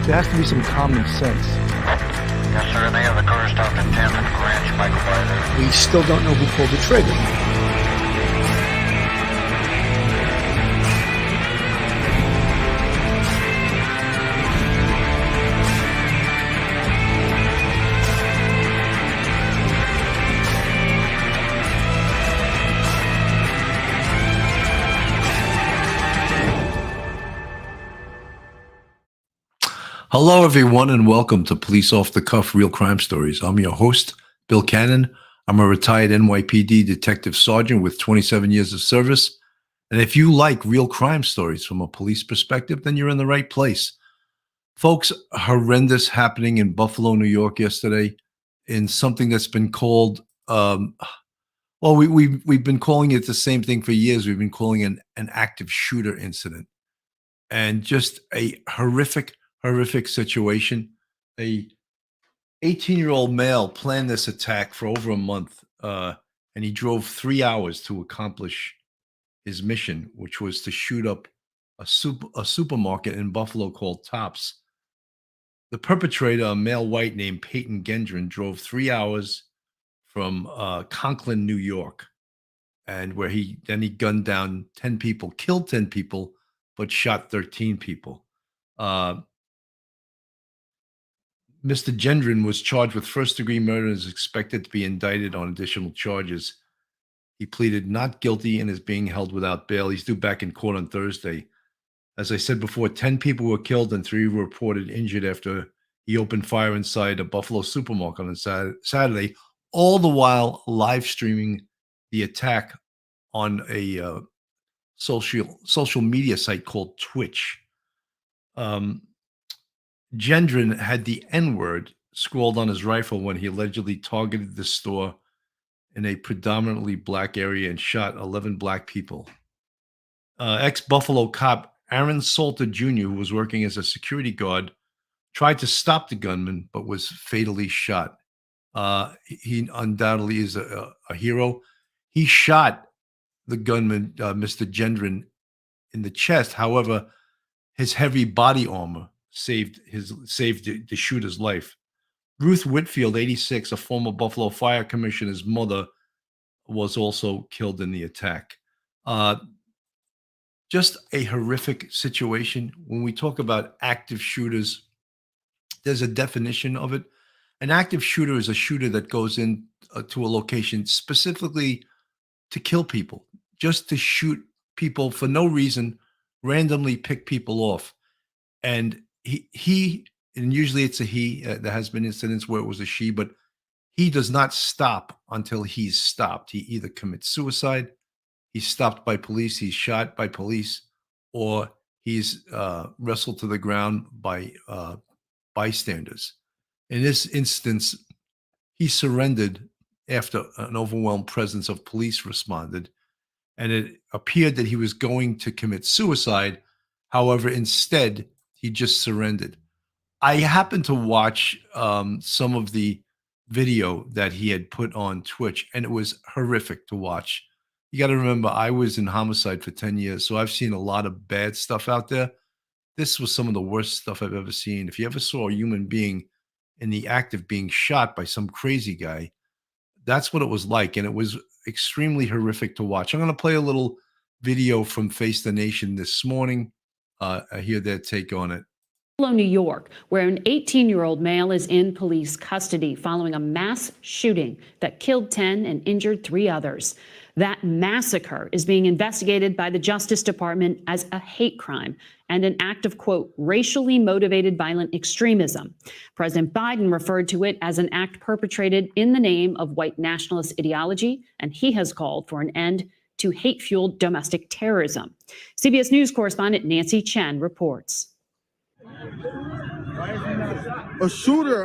There has to be some common sense. Yes, sir. They have the car stopped at 10th and Ranch, Michael Belanger. We still don't know who pulled the trigger. Hello, everyone, and welcome to Police Off the Cuff Real Crime Stories. I'm your host, Bill Cannon. I'm a retired NYPD detective sergeant with 27 years of service. And if you like real crime stories from a police perspective, then you're in the right place. Folks, horrendous happening in Buffalo, New York yesterday in something that's been called, we've been calling it the same thing for years. We've been calling it an active shooter incident. And just a horrific situation. A 18-year-old male planned this attack for over a month, and he drove 3 hours to accomplish his mission, which was to shoot up a supermarket in Buffalo called Tops. The perpetrator, a male white named Payton Gendron, drove 3 hours from Conklin, New York, and where he gunned down 10 people, killed 10 people, but shot 13 people. Mr. Gendron was charged with first-degree murder and is expected to be indicted on additional charges. He pleaded not guilty and is being held without bail. He's due back in court on Thursday. As I said before, 10 people were killed and 3 were reported injured after he opened fire inside a Buffalo supermarket on Saturday, all the while live streaming the attack on a social media site called Twitch. Gendron had the N-word scrawled on his rifle when he allegedly targeted the store in a predominantly black area and shot 11 black people. Ex-Buffalo cop Aaron Salter Jr., who was working as a security guard, tried to stop the gunman but was fatally shot. He undoubtedly is a hero. He shot the gunman, Mr. Gendron, in the chest. However, his heavy body armor saved the shooter's life. Ruth Whitfield, 86, a former Buffalo Fire Commissioner's mother, was also killed in the attack. Just a horrific situation. When we talk about active shooters, there's a definition of it. An active shooter is a shooter that goes in to a location specifically to kill people, just to shoot people for no reason, randomly pick people off. And he and usually it's a he. There has been incidents where it was a she, but he does not stop until he's stopped. He either commits suicide, he's stopped by police, he's shot by police, or he's wrestled to the ground by bystanders. In this instance, he surrendered after an overwhelmed presence of police responded, and it appeared that he was going to commit suicide. However, instead, he just surrendered. I happened to watch some of the video that he had put on Twitch, and it was horrific to watch. You got to remember, I was in homicide for 10 years, so I've seen a lot of bad stuff out there. This was some of the worst stuff I've ever seen. If you ever saw a human being in the act of being shot by some crazy guy, that's what it was like, and it was extremely horrific to watch. I'm going to play a little video from Face the Nation this morning. I hear their take on it. New York, where an 18-year-old male is in police custody following a mass shooting that killed 10 and injured 3 others. That massacre is being investigated by the Justice Department as a hate crime and an act of, quote, racially motivated violent extremism. President Biden referred to it as an act perpetrated in the name of white nationalist ideology, and he has called for an end to hate-fueled domestic terrorism. CBS News correspondent Nancy Chen reports. A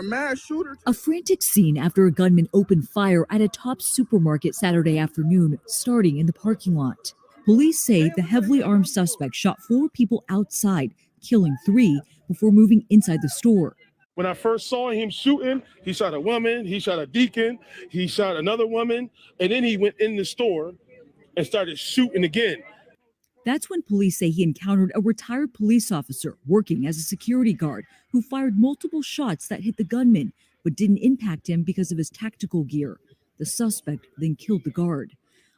mass shooter. A frantic scene after a gunman opened fire at a Tops supermarket Saturday afternoon, starting in the parking lot. Police say the heavily armed suspect shot 4 people outside, killing 3 before moving inside the store. When I first saw him shooting, he shot a woman, he shot a deacon, he shot another woman, and then he went in the store and started shooting again. That's when police say he encountered a retired police officer working as a security guard who fired multiple shots that hit the gunman, but didn't impact him because of his tactical gear. The suspect then killed the guard.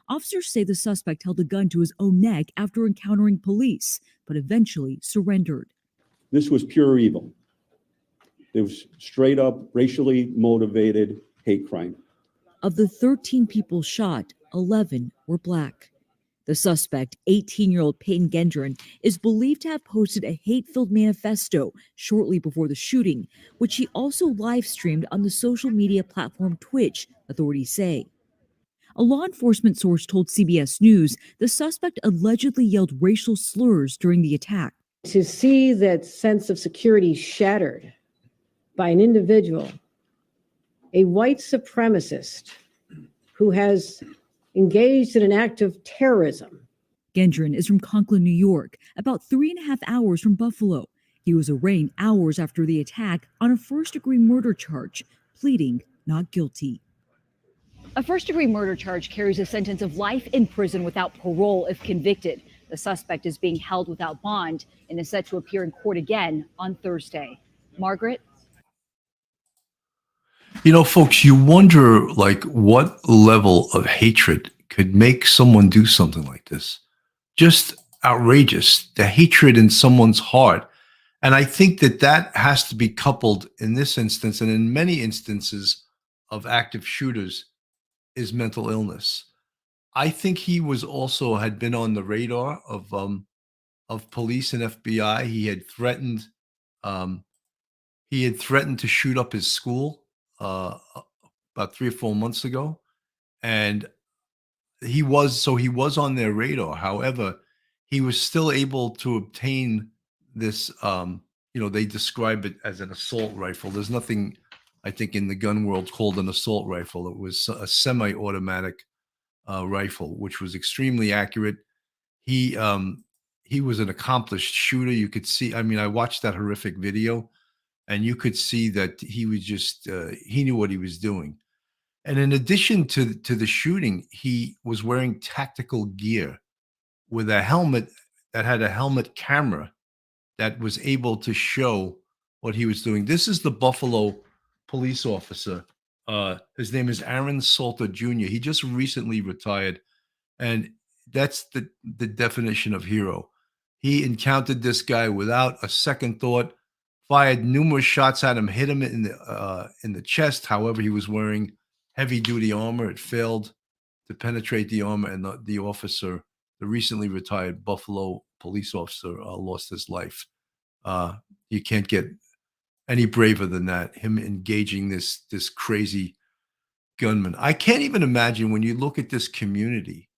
Officers say the suspect held a gun to his own neck after encountering police, but eventually surrendered. This was pure evil. It was straight up racially motivated hate crime. Of the 13 people shot, 11 were black. The suspect, 18-year-old Payton Gendron, is believed to have posted a hate-filled manifesto shortly before the shooting, which he also live-streamed on the social media platform Twitch, authorities say. A law enforcement source told CBS News the suspect allegedly yelled racial slurs during the attack. To see that sense of security shattered by an individual, a white supremacist who has engaged in an act of terrorism. Gendron is from Conklin, New York, about 3.5 hours from Buffalo. He was arraigned hours after the attack on a first-degree murder charge, pleading not guilty. A first-degree murder charge carries a sentence of life in prison without parole if convicted. The suspect is being held without bond and is set to appear in court again on Thursday. Margaret? You know, folks, you wonder, like, what level of hatred could make someone do something like this? Just outrageous, the hatred in someone's heart. And I think that that has to be coupled in this instance, and in many instances of active shooters, is mental illness. I think he was also had been on the radar of police and FBI. He had threatened to shoot up his school about 3 or 4 months ago, and he was on their radar. However, he was still able to obtain this. They describe it as an assault rifle. There's nothing, I think, in the gun world called an assault rifle. It was a semi-automatic rifle, which was extremely accurate. He was an accomplished shooter. You could see. I mean, I watched that horrific video, and you could see that he was just he knew what he was doing. And in addition to the shooting, he was wearing tactical gear with a helmet that had a helmet camera that was able to show what he was doing. This is the Buffalo police officer. His name is Aaron Salter Jr. He just recently retired, and that's the definition of hero. He encountered this guy without a second thought, fired numerous shots at him, hit him in the chest. However, he was wearing heavy-duty armor. It failed to penetrate the armor, and the officer, the recently retired Buffalo police officer, lost his life. You can't get any braver than that, him engaging this crazy gunman. I can't even imagine when you look at this community.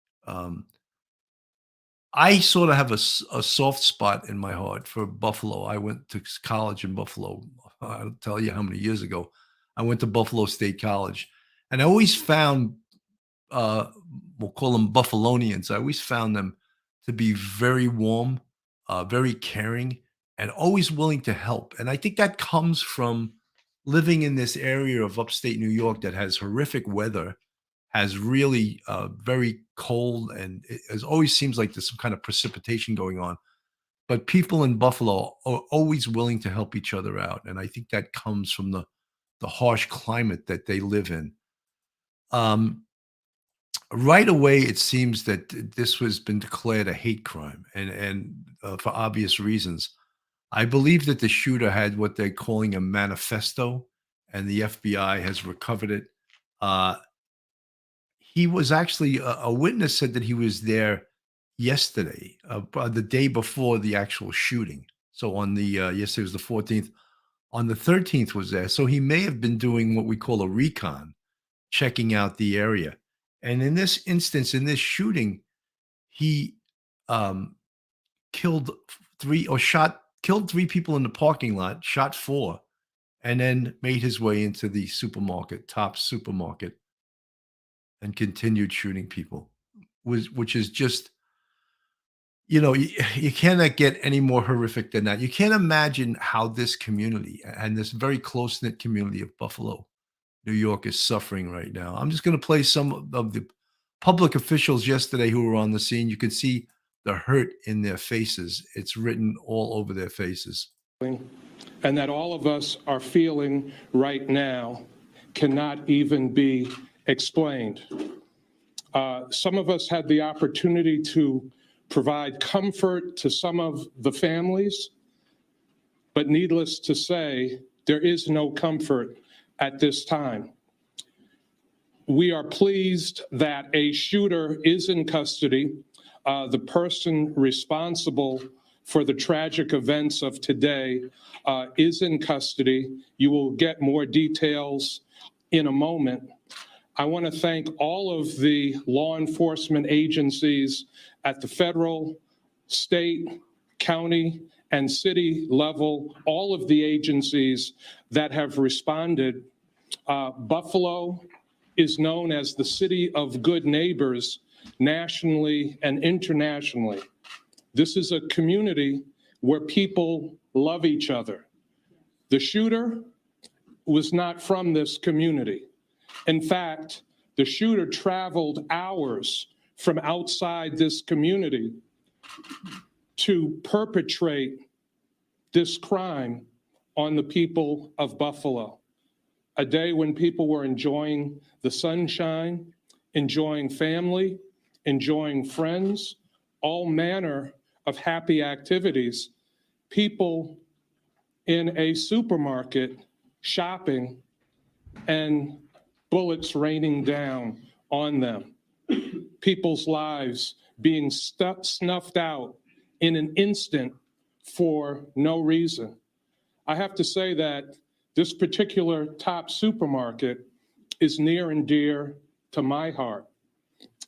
I sort of have a soft spot in my heart for Buffalo. I went to college in Buffalo. I'll tell you how many years ago. I went to Buffalo State College, and I always found, we'll call them Buffalonians, I always found them to be very warm, very caring, and always willing to help. And I think that comes from living in this area of upstate New York that has horrific weather, has really very cold, and it always seems like there's some kind of precipitation going on. But people in Buffalo are always willing to help each other out. And I think that comes from the harsh climate that they live in. Right away, it seems that this has been declared a hate crime, and for obvious reasons. I believe that the shooter had what they're calling a manifesto, and the FBI has recovered it. He was actually, a witness said that he was there yesterday, the day before the actual shooting. So on the, yesterday was the 14th. On the 13th was there. So he may have been doing what we call a recon, checking out the area. And in this instance, in this shooting, he killed three people in the parking lot, shot 4, and then made his way into the supermarket, Tops supermarket, and continued shooting people, which is just, you cannot get any more horrific than that. You can't imagine how this community and this very close-knit community of Buffalo, New York, is suffering right now. I'm just going to play some of the public officials yesterday who were on the scene. You can see the hurt in their faces. It's written all over their faces. And that all of us are feeling right now cannot even be explained. Some of us had the opportunity to provide comfort to some of the families, but needless to say, there is no comfort at this time. We are pleased that a shooter is in custody. The person responsible for the tragic events of today is in custody. You will get more details in a moment. I want to thank all of the law enforcement agencies at the federal, state, county, and city level, all of the agencies that have responded. Buffalo is known as the city of good neighbors nationally and internationally. This is a community where people love each other. The shooter was not from this community. In fact, the shooter traveled hours from outside this community to perpetrate this crime on the people of Buffalo. A day when people were enjoying the sunshine, enjoying family, enjoying friends, all manner of happy activities. People in a supermarket shopping and bullets raining down on them. People's lives being snuffed out in an instant for no reason. I have to say that this particular top supermarket is near and dear to my heart.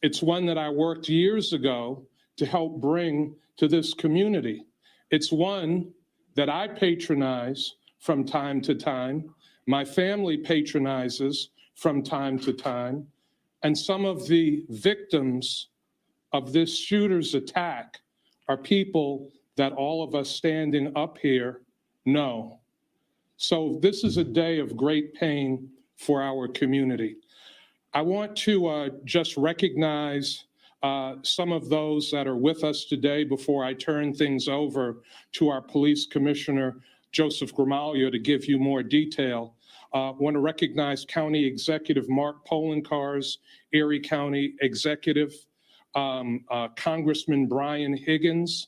It's one that I worked years ago to help bring to this community. It's one that I patronize from time to time. My family patronizes from time to time. And some of the victims of this shooter's attack are people that all of us standing up here know. So this is a day of great pain for our community. I want to just recognize some of those that are with us today before I turn things over to our police commissioner, Joseph Gramaglia, to give you more detail. I want to recognize County Executive Mark Polenkars, Erie County Executive, Congressman Brian Higgins,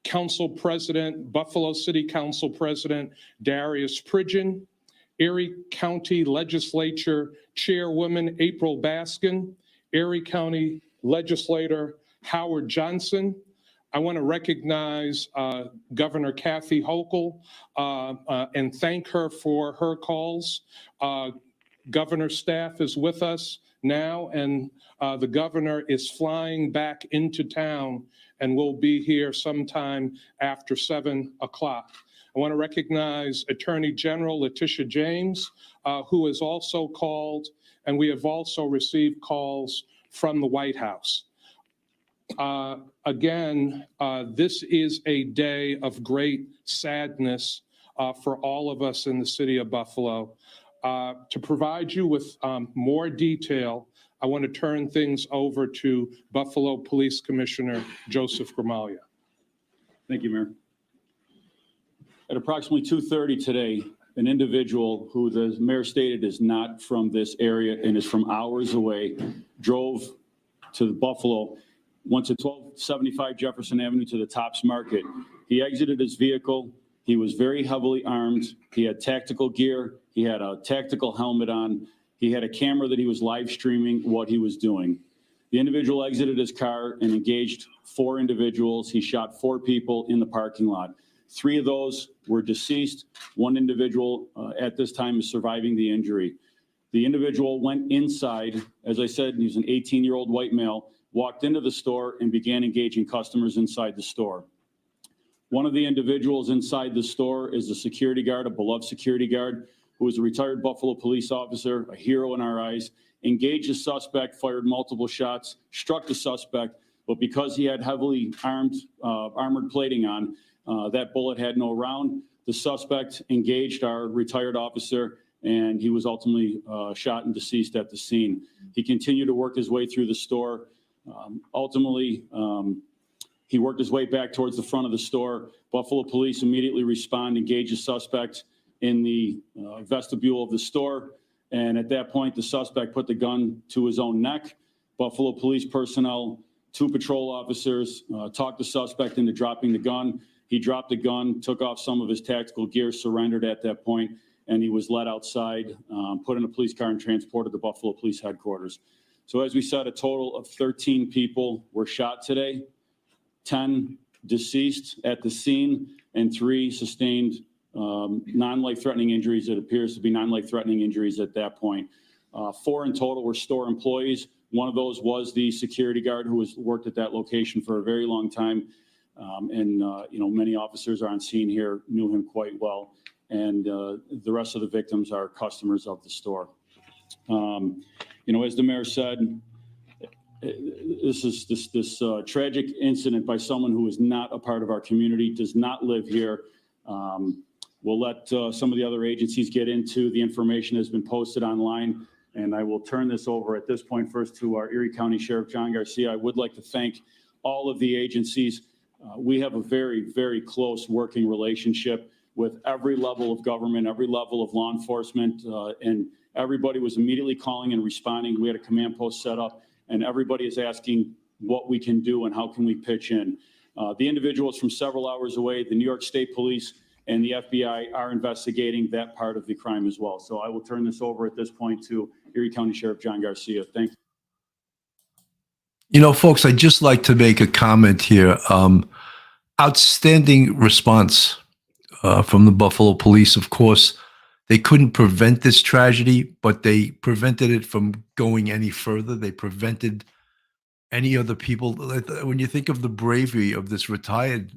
Council President, Buffalo City Council President Darius Pridgeon, Erie County Legislature Chairwoman April Baskin, Erie County Legislator Howard Johnson. I want to recognize Governor Kathy Hochul and thank her for her calls. Governor's staff is with us now, and the governor is flying back into town and will be here sometime after 7 o'clock. I want to recognize Attorney General Letitia James, who has also called, and we have also received calls from the White House. Again, this is a day of great sadness for all of us in the city of Buffalo. To provide you with more detail, I want to turn things over to Buffalo Police Commissioner Joseph Gramaglia. Thank you, Mayor. At approximately 2:30 today, an individual who the mayor stated is not from this area and is from hours away drove to Buffalo, went to 1275 Jefferson Avenue to the Tops Market. He exited his vehicle. He was very heavily armed. He had tactical gear. He had a tactical helmet on. He had a camera that he was live streaming what he was doing. The individual exited his car and engaged 4 individuals. He shot 4 people in the parking lot. 3 of those were deceased. 1 individual at this time is surviving the injury. The individual went inside. As I said, he's an 18-year-old white male, walked into the store and began engaging customers inside the store. One of the individuals inside the store is a security guard, a beloved security guard, who is a retired Buffalo police officer, a hero in our eyes, engaged the suspect, fired multiple shots, struck the suspect, but because he had heavily armored plating on, that bullet had no round. The suspect engaged our retired officer, and he was ultimately shot and deceased at the scene. He continued to work his way through the store. Ultimately, He worked his way back towards the front of the store. Buffalo police immediately respond, engage the suspect in the vestibule of the store. And at that point, the suspect put the gun to his own neck. Buffalo police personnel, 2 patrol officers, talked the suspect into dropping the gun. He dropped the gun, took off some of his tactical gear, surrendered at that point, and he was led outside, put in a police car, and transported to Buffalo Police Headquarters. So as we said, a total of 13 people were shot today, 10 deceased at the scene, and 3 sustained non-life-threatening injuries. It appears to be non-life-threatening injuries at that point. 4 in total were store employees. One of those was the security guard who has worked at that location for a very long time. Many officers are on scene here, knew him quite well. And the rest of the victims are customers of the store. As the mayor said, this tragic incident by someone who is not a part of our community, does not live here. We'll let some of the other agencies get into the information that's been posted online. And I will turn this over at this point first to our Erie County Sheriff, John Garcia. I would like to thank all of the agencies. We have a very, very close working relationship with every level of government, every level of law enforcement, and everybody was immediately calling and responding. We had a command post set up, and everybody is asking what we can do and how can we pitch in. The individuals from several hours away, the New York State Police and the FBI are investigating that part of the crime as well. So I will turn this over at this point to Erie County Sheriff John Garcia. Thank you. Folks, I'd just like to make a comment here. Outstanding response from the Buffalo police. Of course, they couldn't prevent this tragedy, but they prevented it from going any further. They prevented any other people. When you think of the bravery of this retired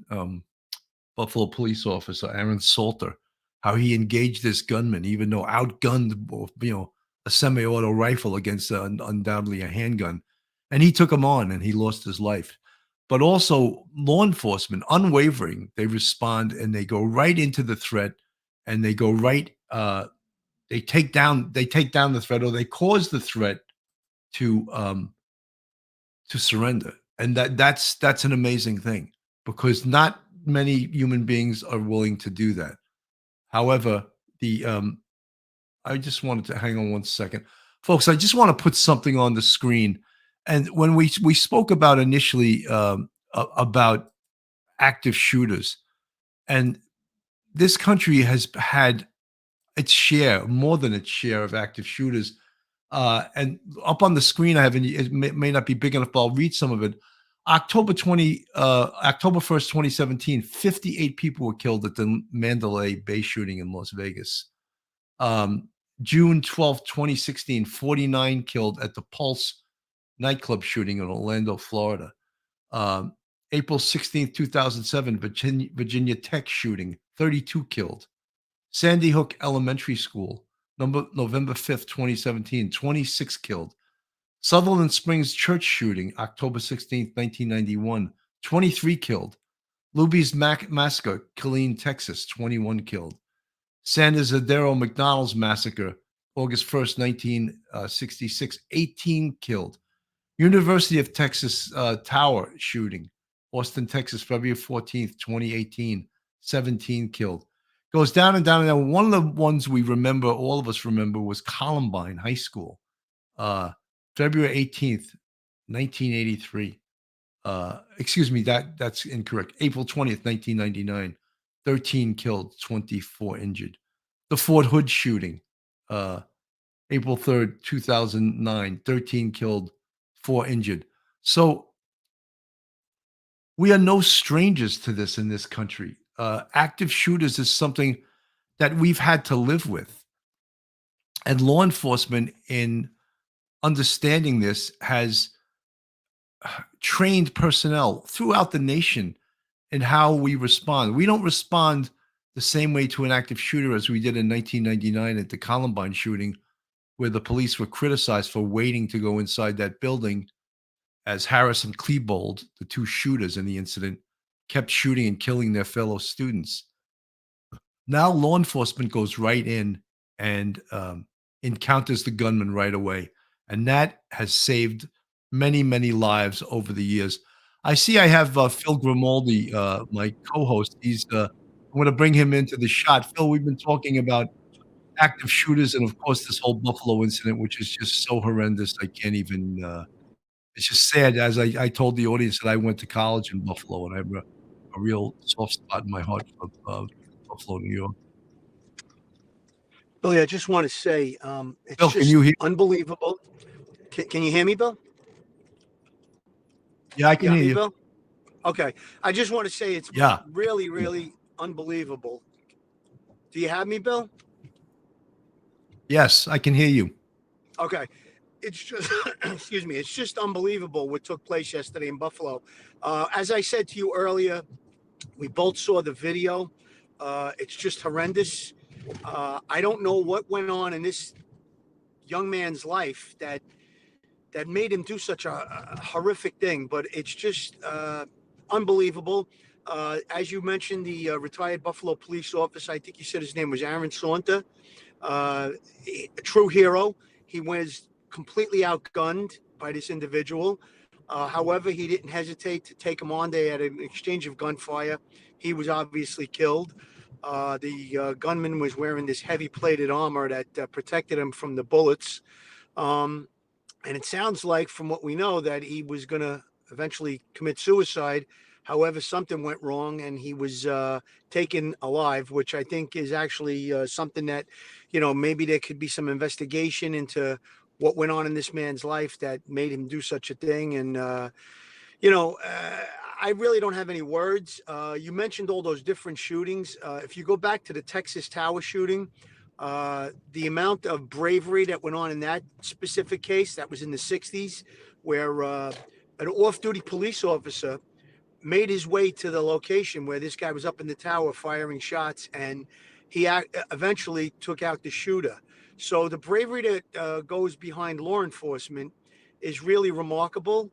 Buffalo police officer, Aaron Salter, how he engaged this gunman, even though outgunned, a semi-auto rifle against undoubtedly a handgun, and he took him on and he lost his life. But also law enforcement, unwavering, they respond and they go right into the threat, and they go right. They take down the threat, or they cause the threat to surrender, and that's an amazing thing, because not many human beings are willing to do that. However, I just wanted to hang on one second, folks. I just want to put something on the screen. And when we spoke about initially about active shooters, and this country has had its share, more than its share, of active shooters. And up on the screen, I have, it may not be big enough, but I'll read some of it. October 1st, 2017, 58 people were killed at the Mandalay Bay shooting in Las Vegas. June 12th, 2016, 49 killed at the Pulse nightclub shooting in Orlando, Florida. April 16th, 2007, Virginia Tech shooting, 32 killed. Sandy Hook Elementary School, November 5th, 2017, 26 killed. Sutherland Springs Church shooting, October 16th, 1991, 23 killed. Luby's Massacre, Killeen, Texas, 21 killed. San Isidro McDonald's Massacre, August 1st, 1966, 18 killed. University of Texas Tower shooting, Austin, Texas, February 14th, 2018, 17 killed. Goes down and down and down. One of the ones we remember, all of us remember, was Columbine High School, February 18th, 1983. Excuse me, that's incorrect. April 20th, 1999, 13 killed, 24 injured. The Fort Hood shooting, April 3rd, 2009, 13 killed, 4 injured. So we are no strangers to this in this country. Active shooters is something that we've had to live with. And law enforcement, in understanding this, has trained personnel throughout the nation in how we respond. We don't respond the same way to an active shooter as we did in 1999 at the Columbine shooting, where the police were criticized for waiting to go inside that building as Harris and Klebold, the two shooters in the incident, kept shooting and killing their fellow students. Now law enforcement goes right in and encounters the gunman right away. And that has saved many, many lives over the years. I see I have Phil Grimaldi, my co-host. I'm going to bring him into the shot. Phil, we've been talking about active shooters and, of course, this whole Buffalo incident, which is just so horrendous. I can't even it's just sad. As I told the audience that I went to college in Buffalo, and I have a real soft spot in my heart for Buffalo, New York. Billy, I just want to say it's Bill, can just you hear? unbelievable. Can you hear me, Bill? Yeah, I You can got hear me, you. Bill? Okay. I just want to say it's Yeah. really, really unbelievable. Do you have me, Bill? Yes, I can hear you. Okay. It's just, excuse me, it's just unbelievable what took place yesterday in Buffalo. As I said to you earlier, we both saw the video. It's just horrendous. I don't know what went on in this young man's life that made him do such a horrific thing, but it's just unbelievable. As you mentioned, the retired Buffalo police officer, I think you said his name was Aaron Saunter, a true hero. He was completely outgunned by this individual. However, he didn't hesitate to take him on. They had an exchange of gunfire. He was obviously killed. The gunman was wearing this heavy plated armor that protected him from the bullets. And it sounds like, from what we know, that he was going to eventually commit suicide. However, something went wrong and he was taken alive, which I think is actually something that, maybe there could be some investigation into what went on in this man's life that made him do such a thing. And, I really don't have any words. You mentioned all those different shootings. If you go back to the Texas Tower shooting, the amount of bravery that went on in that specific case, that was in the 60s, where an off-duty police officer made his way to the location where this guy was up in the tower firing shots, and he eventually took out the shooter. So the bravery that goes behind law enforcement is really remarkable.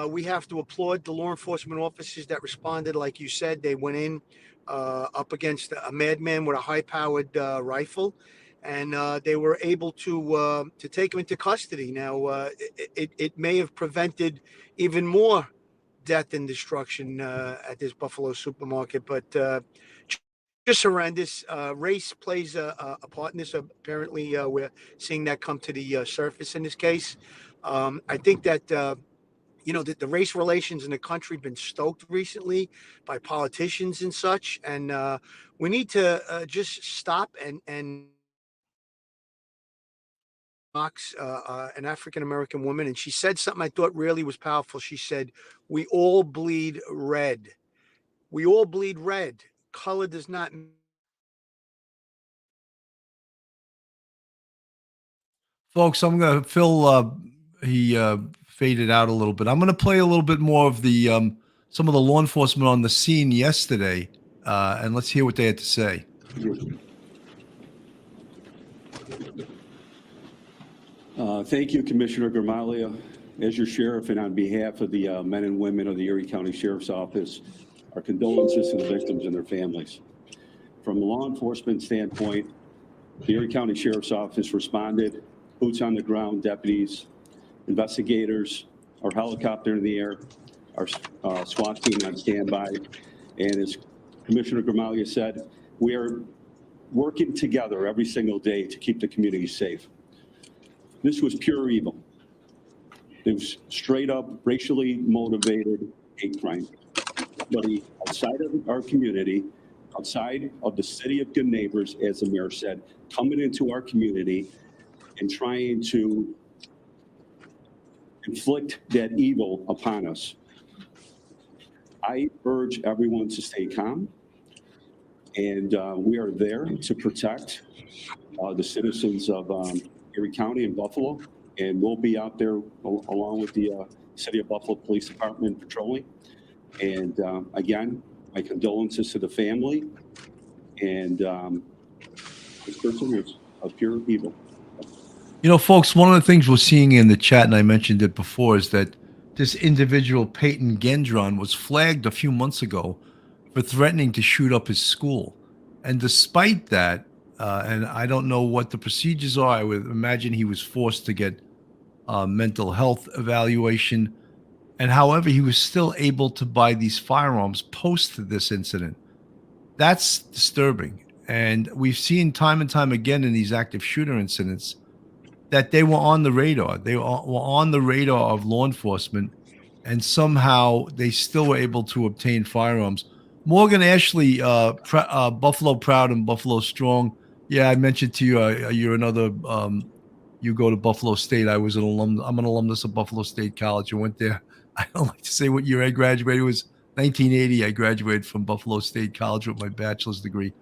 We have to applaud the law enforcement officers that responded. Like you said, they went in up against a madman with a high-powered rifle, and they were able to take him into custody. Now, it may have prevented even more death and destruction at this Buffalo supermarket, but just horrendous. Race plays a part in this. Apparently, we're seeing that come to the surface in this case. I think that the race relations in the country have been stoked recently by politicians and such, and we need to just stop and box an African American woman, and she said something I thought really was powerful. She said, "We all bleed red. We all bleed red. Color does not." Folks, I'm going to Phil. He faded out a little bit. I'm going to play a little bit more of the some of the law enforcement on the scene yesterday, and let's hear what they had to say. Thank you, Commissioner Gramaglia. As your sheriff and on behalf of the men and women of the Erie County Sheriff's Office, our condolences to the victims and their families. From a law enforcement standpoint, the Erie County Sheriff's Office responded, boots on the ground, deputies, investigators, our helicopter in the air, our SWAT team on standby. And as Commissioner Gramaglia said, we are working together every single day to keep the community safe. This was pure evil. It was straight up racially motivated hate crime. Somebody outside of our community, outside of the city of good neighbors, as the mayor said, coming into our community and trying to inflict that evil upon us. I urge everyone to stay calm, and we are there to protect the citizens of Erie County and Buffalo, and we'll be out there along with the City of Buffalo Police Department patrolling. And again, my condolences to the family, and this person is a pure evil. Folks, one of the things we're seeing in the chat, and I mentioned it before, is that this individual, Payton Gendron, was flagged a few months ago for threatening to shoot up his school. And despite that, and I don't know what the procedures are, I would imagine he was forced to get mental health evaluation. And however, he was still able to buy these firearms post this incident. That's disturbing. And we've seen time and time again in these active shooter incidents that they were on the radar. They were on the radar of law enforcement, and somehow they still were able to obtain firearms. Morgan Ashley, Buffalo Proud and Buffalo Strong. Yeah, I mentioned to you, you're another. You go to Buffalo State. I was an alum. I'm an alumnus of Buffalo State College. I went there. I don't like to say what year I graduated. It was 1980. I graduated from Buffalo State College with my bachelor's degree.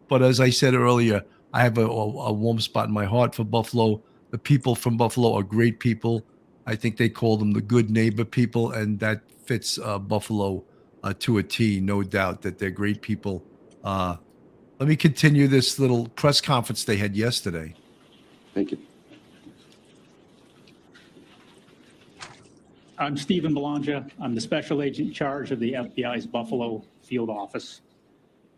But as I said earlier, I have a warm spot in my heart for Buffalo. The people from Buffalo are great people. I think they call them the good neighbor people, and that fits Buffalo to a T, no doubt that they're great people. Let me continue this little press conference they had yesterday. Thank you. I'm Stephen Belanger. I'm the special agent in charge of the FBI's Buffalo field office.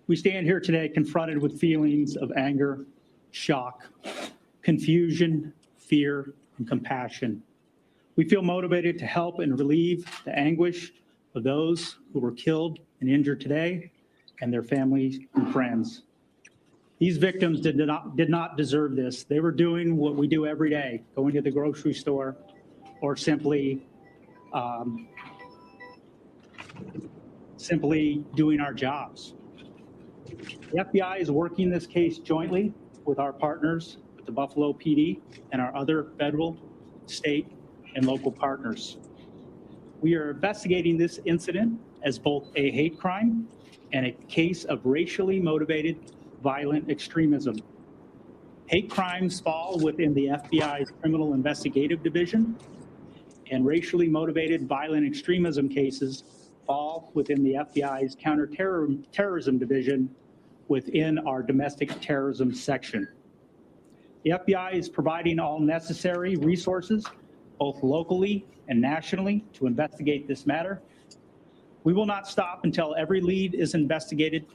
We stand here today confronted with feelings of anger, shock, confusion, fear, and compassion. We feel motivated to help and relieve the anguish of those who were killed and injured today and their families and friends. These victims did not deserve this. They were doing what we do every day, going to the grocery store or simply doing our jobs. The FBI is working this case jointly with our partners, with the Buffalo PD and our other federal, state, and local partners. We are investigating this incident as both a hate crime and a case of racially motivated violent extremism. Hate crimes fall within the FBI's Criminal Investigative Division, and racially motivated violent extremism cases fall within the FBI's Counterterrorism Division within our Domestic Terrorism section. The FBI is providing all necessary resources, both locally and nationally, to investigate this matter. We will not stop until every lead is investigated,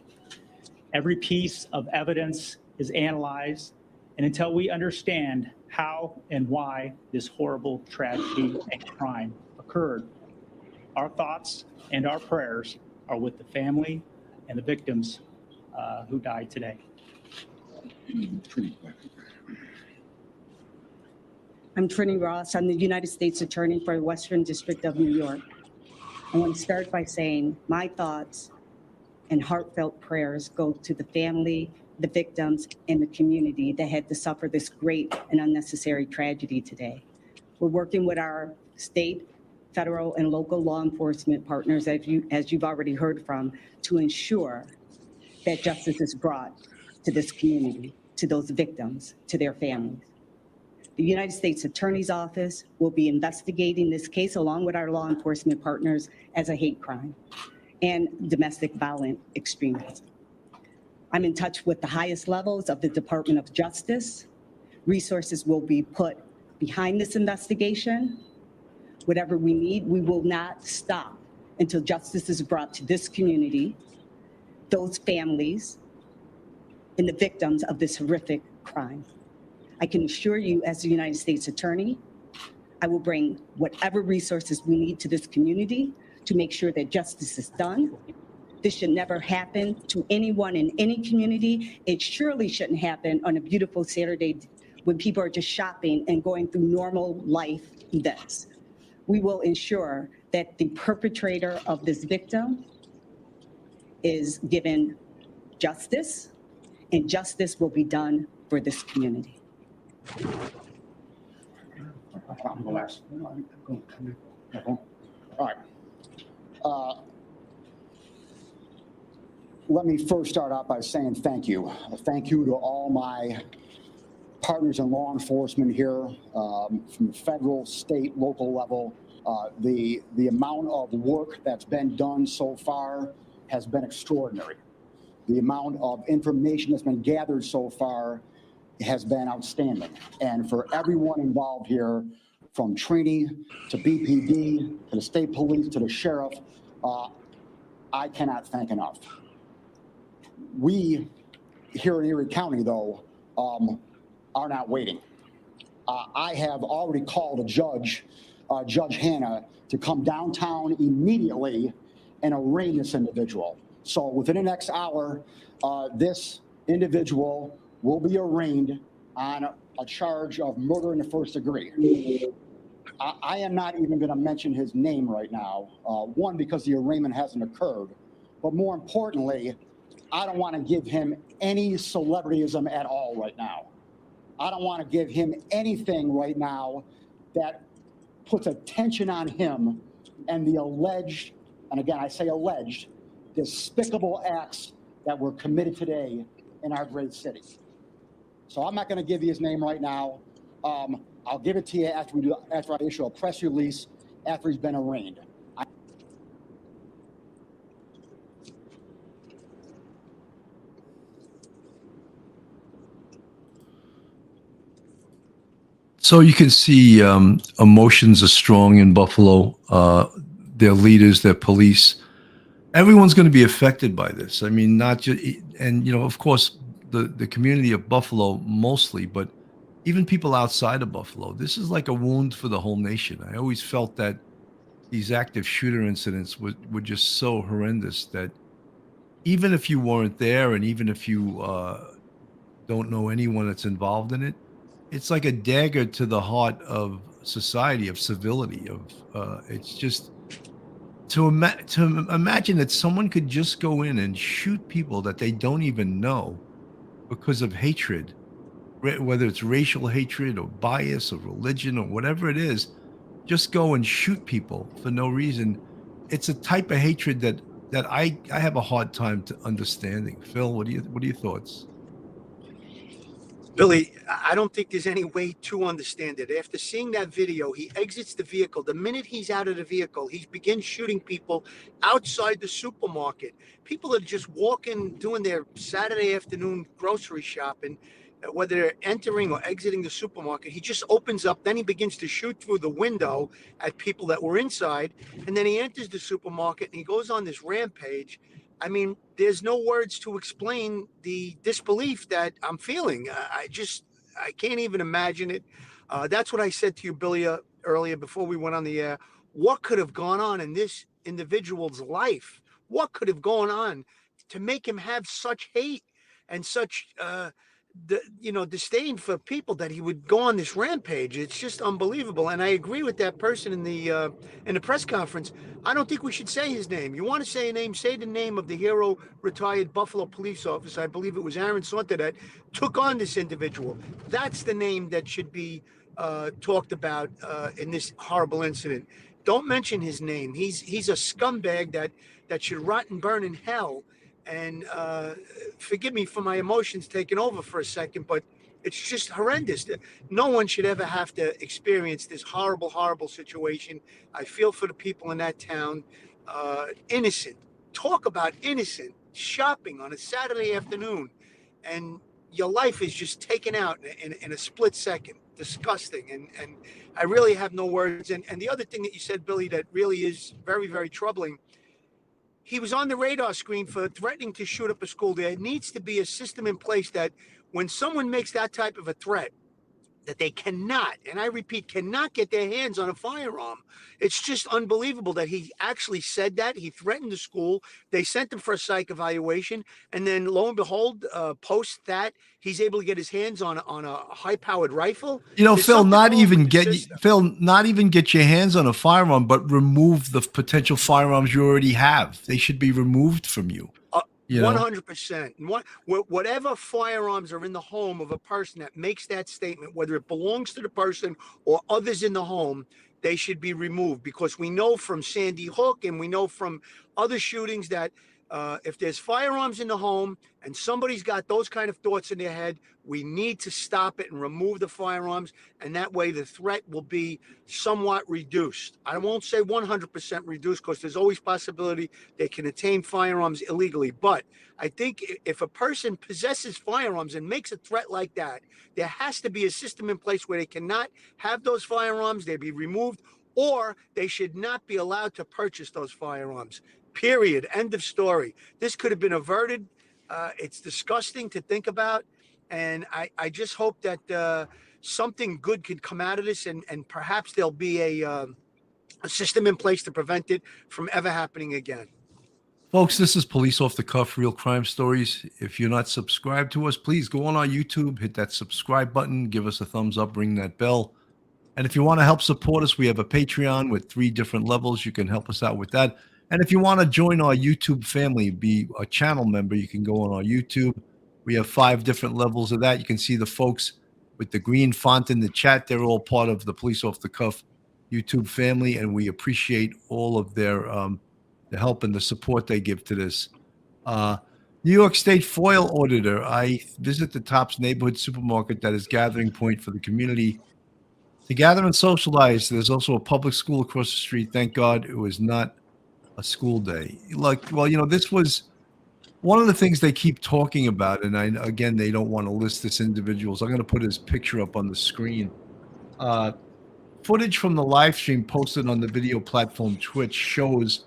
every piece of evidence is analyzed, and until we understand how and why this horrible tragedy and crime occurred. Our thoughts and our prayers are with the family and the victims who died today. I'm Trini Ross. I'm the United States Attorney for the Western District of New York. I want to start by saying my thoughts and heartfelt prayers go to the family, the victims, and the community that had to suffer this great and unnecessary tragedy today. We're working with our state, federal, and local law enforcement partners, as you've already heard from, to ensure that justice is brought to this community, to those victims, to their families. The United States Attorney's Office will be investigating this case along with our law enforcement partners as a hate crime and domestic violent extremism. I'm in touch with the highest levels of the Department of Justice. Resources will be put behind this investigation. Whatever we need, we will not stop until justice is brought to this community, those families, and the victims of this horrific crime. I can assure you, as the United States Attorney, I will bring whatever resources we need to this community to make sure that justice is done. This should never happen to anyone in any community. It surely shouldn't happen on a beautiful Saturday when people are just shopping and going through normal life events. We will ensure that the perpetrator of this victim is given justice, and justice will be done for this community. I'm the last. All right. Let me first start out by saying thank you. Thank you to all my partners in law enforcement here from the federal, state, local level. The amount of work that's been done so far has been extraordinary. The amount of information that's been gathered so far has been outstanding. And for everyone involved here, from Trini to BPD, to the state police, to the sheriff, I cannot thank enough. We here in Erie County, though, are not waiting. I have already called a judge Judge Hanna to come downtown immediately and arraign this individual. So within the next hour, this individual will be arraigned on a charge of murder in the first degree. I am not even going to mention his name right now. One, because the arraignment hasn't occurred, but more importantly, I don't want to give him any celebrityism at all right now. I don't want to give him anything right now that puts attention on him and the alleged, and again, I say alleged, despicable acts that were committed today in our great city. So I'm not going to give you his name right now. I'll give it to you after I issue a press release after he's been arraigned. So you can see emotions are strong in Buffalo. Their leaders, their police, everyone's going to be affected by this. I mean, not just, and you know, of course, the community of Buffalo mostly, but even people outside of Buffalo. This is like a wound for the whole nation. I always felt that these active shooter incidents were just so horrendous that even if you weren't there and even if you don't know anyone that's involved in it, it's like a dagger to the heart of society, of civility, of it's just to imagine that someone could just go in and shoot people that they don't even know because of hatred, whether it's racial hatred or bias or religion or whatever it is, just go and shoot people for no reason. It's a type of hatred that I have a hard time to understanding. Phil, what are your thoughts? Billy, I don't think there's any way to understand it. After seeing that video, he exits the vehicle. The minute he's out of the vehicle, he begins shooting people outside the supermarket. People are just walking, doing their Saturday afternoon grocery shopping, whether they're entering or exiting the supermarket. He just opens up, then he begins to shoot through the window at people that were inside, and then he enters the supermarket and he goes on this rampage. I mean, there's no words to explain the disbelief that I'm feeling. I can't even imagine it. That's what I said to you, Billy, earlier before we went on the air. What could have gone on in this individual's life? What could have gone on to make him have such hate and such, disdain for people that he would go on this rampage? It's just unbelievable. And I agree with that person in the press conference. I don't think we should say his name. You want to say a name, say the name of the hero retired Buffalo police officer. I believe it was Aaron Saunter that took on this individual. That's the name that should be talked about in this horrible incident. Don't mention his name. He's a scumbag that should rot and burn in hell. And forgive me for my emotions taking over for a second, but it's just horrendous. No one should ever have to experience this horrible, horrible situation. I feel for the people in that town. Innocent. Talk about innocent. Shopping on a Saturday afternoon. And your life is just taken out in a split second. Disgusting. And I really have no words. And the other thing that you said, Billy, that really is very, very troubling. He was on the radar screen for threatening to shoot up a school. There needs to be a system in place that when someone makes that type of a threat, that they cannot, and I repeat, cannot get their hands on a firearm. It's just unbelievable that he actually said that. He threatened the school. They sent him for a psych evaluation. And then lo and behold, post that, he's able to get his hands on a high-powered rifle. You know, There's Phil, something not wrong even with the system. not even get your hands on a firearm, but remove the potential firearms you already have. They should be removed from you. 100%. Whatever firearms are in the home of a person that makes that statement, whether it belongs to the person or others in the home, they should be removed, because we know from Sandy Hook and we know from other shootings that if there's firearms in the home and somebody's got those kind of thoughts in their head, we need to stop it and remove the firearms. And that way the threat will be somewhat reduced. I won't say 100% reduced, because there's always possibility they can attain firearms illegally. But I think if a person possesses firearms and makes a threat like that, there has to be a system in place where they cannot have those firearms. They be removed, or they should not be allowed to purchase those firearms. Period. End of story. This could have been averted. It's disgusting to think about. And I just hope that something good could come out of this, and perhaps there'll be a system in place to prevent it from ever happening again. Folks, this is Police Off the Cuff, Real Crime Stories. If you're not subscribed to us, please go on our YouTube, hit that subscribe button, give us a thumbs up, ring that bell. And if you want to help support us, we have a Patreon with 3 different levels. You can help us out with that. And if you want to join our YouTube family, be a channel member, you can go on our YouTube. We have 5 different levels of that. You can see the folks with the green font in the chat. They're all part of the Police Off the Cuff YouTube family, and we appreciate all of their the help and the support they give to this. New York State FOIL auditor. I visit the Tops neighborhood supermarket that is gathering point for the community to gather and socialize. There's also a public school across the street. Thank God it was not a school day. Like, well, you know, this was one of the things they keep talking about, and again, they don't want to list this individual, so I'm going to put his picture up on the screen. Footage from the live stream posted on the video platform Twitch shows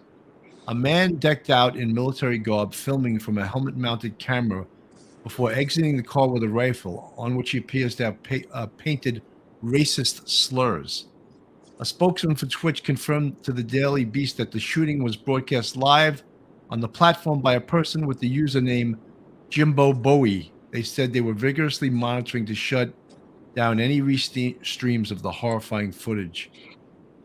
a man decked out in military garb filming from a helmet-mounted camera before exiting the car with a rifle on which he appears to have painted racist slurs. A spokesman for Twitch confirmed to the Daily Beast that the shooting was broadcast live on the platform by a person with the username Jimbo Bowie. They said they were vigorously monitoring to shut down any restreams of the horrifying footage.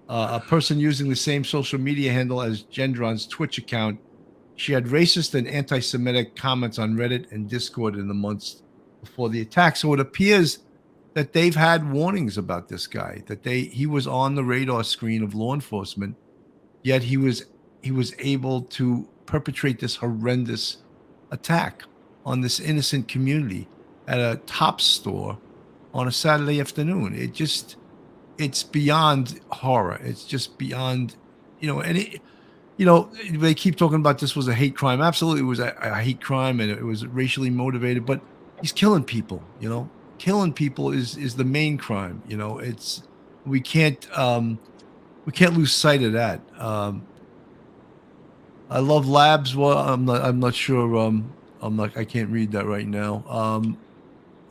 A person using the same social media handle as Gendron's Twitch account, she had racist and anti-Semitic comments on Reddit and Discord in the months before the attack. So it appears that they've had warnings about this guy, that he was on the radar screen of law enforcement, yet he was able to perpetrate this horrendous attack on this innocent community at a Tops store on a Saturday afternoon. It's beyond horror. It's just beyond, and they keep talking about this was a hate crime. Absolutely, it was a hate crime, and it was racially motivated, but he's killing people, killing people is the main crime. We can't lose sight of that. I love labs. Well, I'm not sure. I can't read that right now.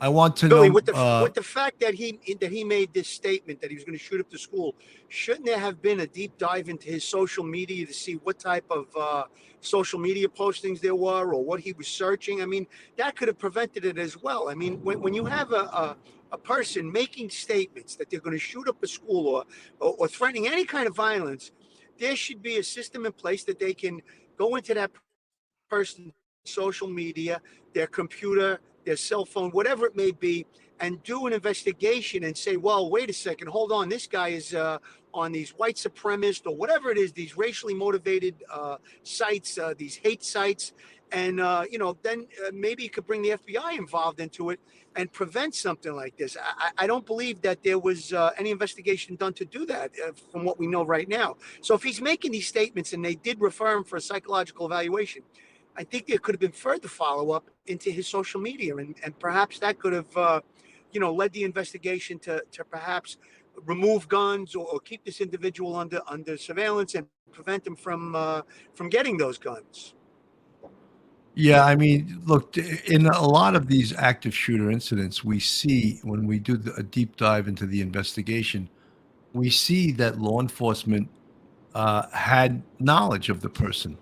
I want to know with the fact that he made this statement that he was going to shoot up the school. Shouldn't there have been a deep dive into his social media to see what type of social media postings there were or what he was searching? I mean, that could have prevented it as well. I mean, when you have a person making statements that they're going to shoot up a school or threatening any kind of violence, there should be a system in place that they can go into that person's social media, their computer, their cell phone, whatever it may be, and do an investigation and say, well, wait a second, hold on, this guy is on these white supremacist or whatever it is, these racially motivated sites, these hate sites, and then maybe you could bring the FBI involved into it and prevent something like this. I don't believe that there was any investigation done to do that from what we know right now. So if he's making these statements and they did refer him for a psychological evaluation, I think there could have been further follow-up into his social media, and perhaps that could have, led the investigation to perhaps remove guns or keep this individual under surveillance and prevent him from getting those guns. Yeah, I mean, look, in a lot of these active shooter incidents, we see when we do a deep dive into the investigation, we see that law enforcement had knowledge of the person.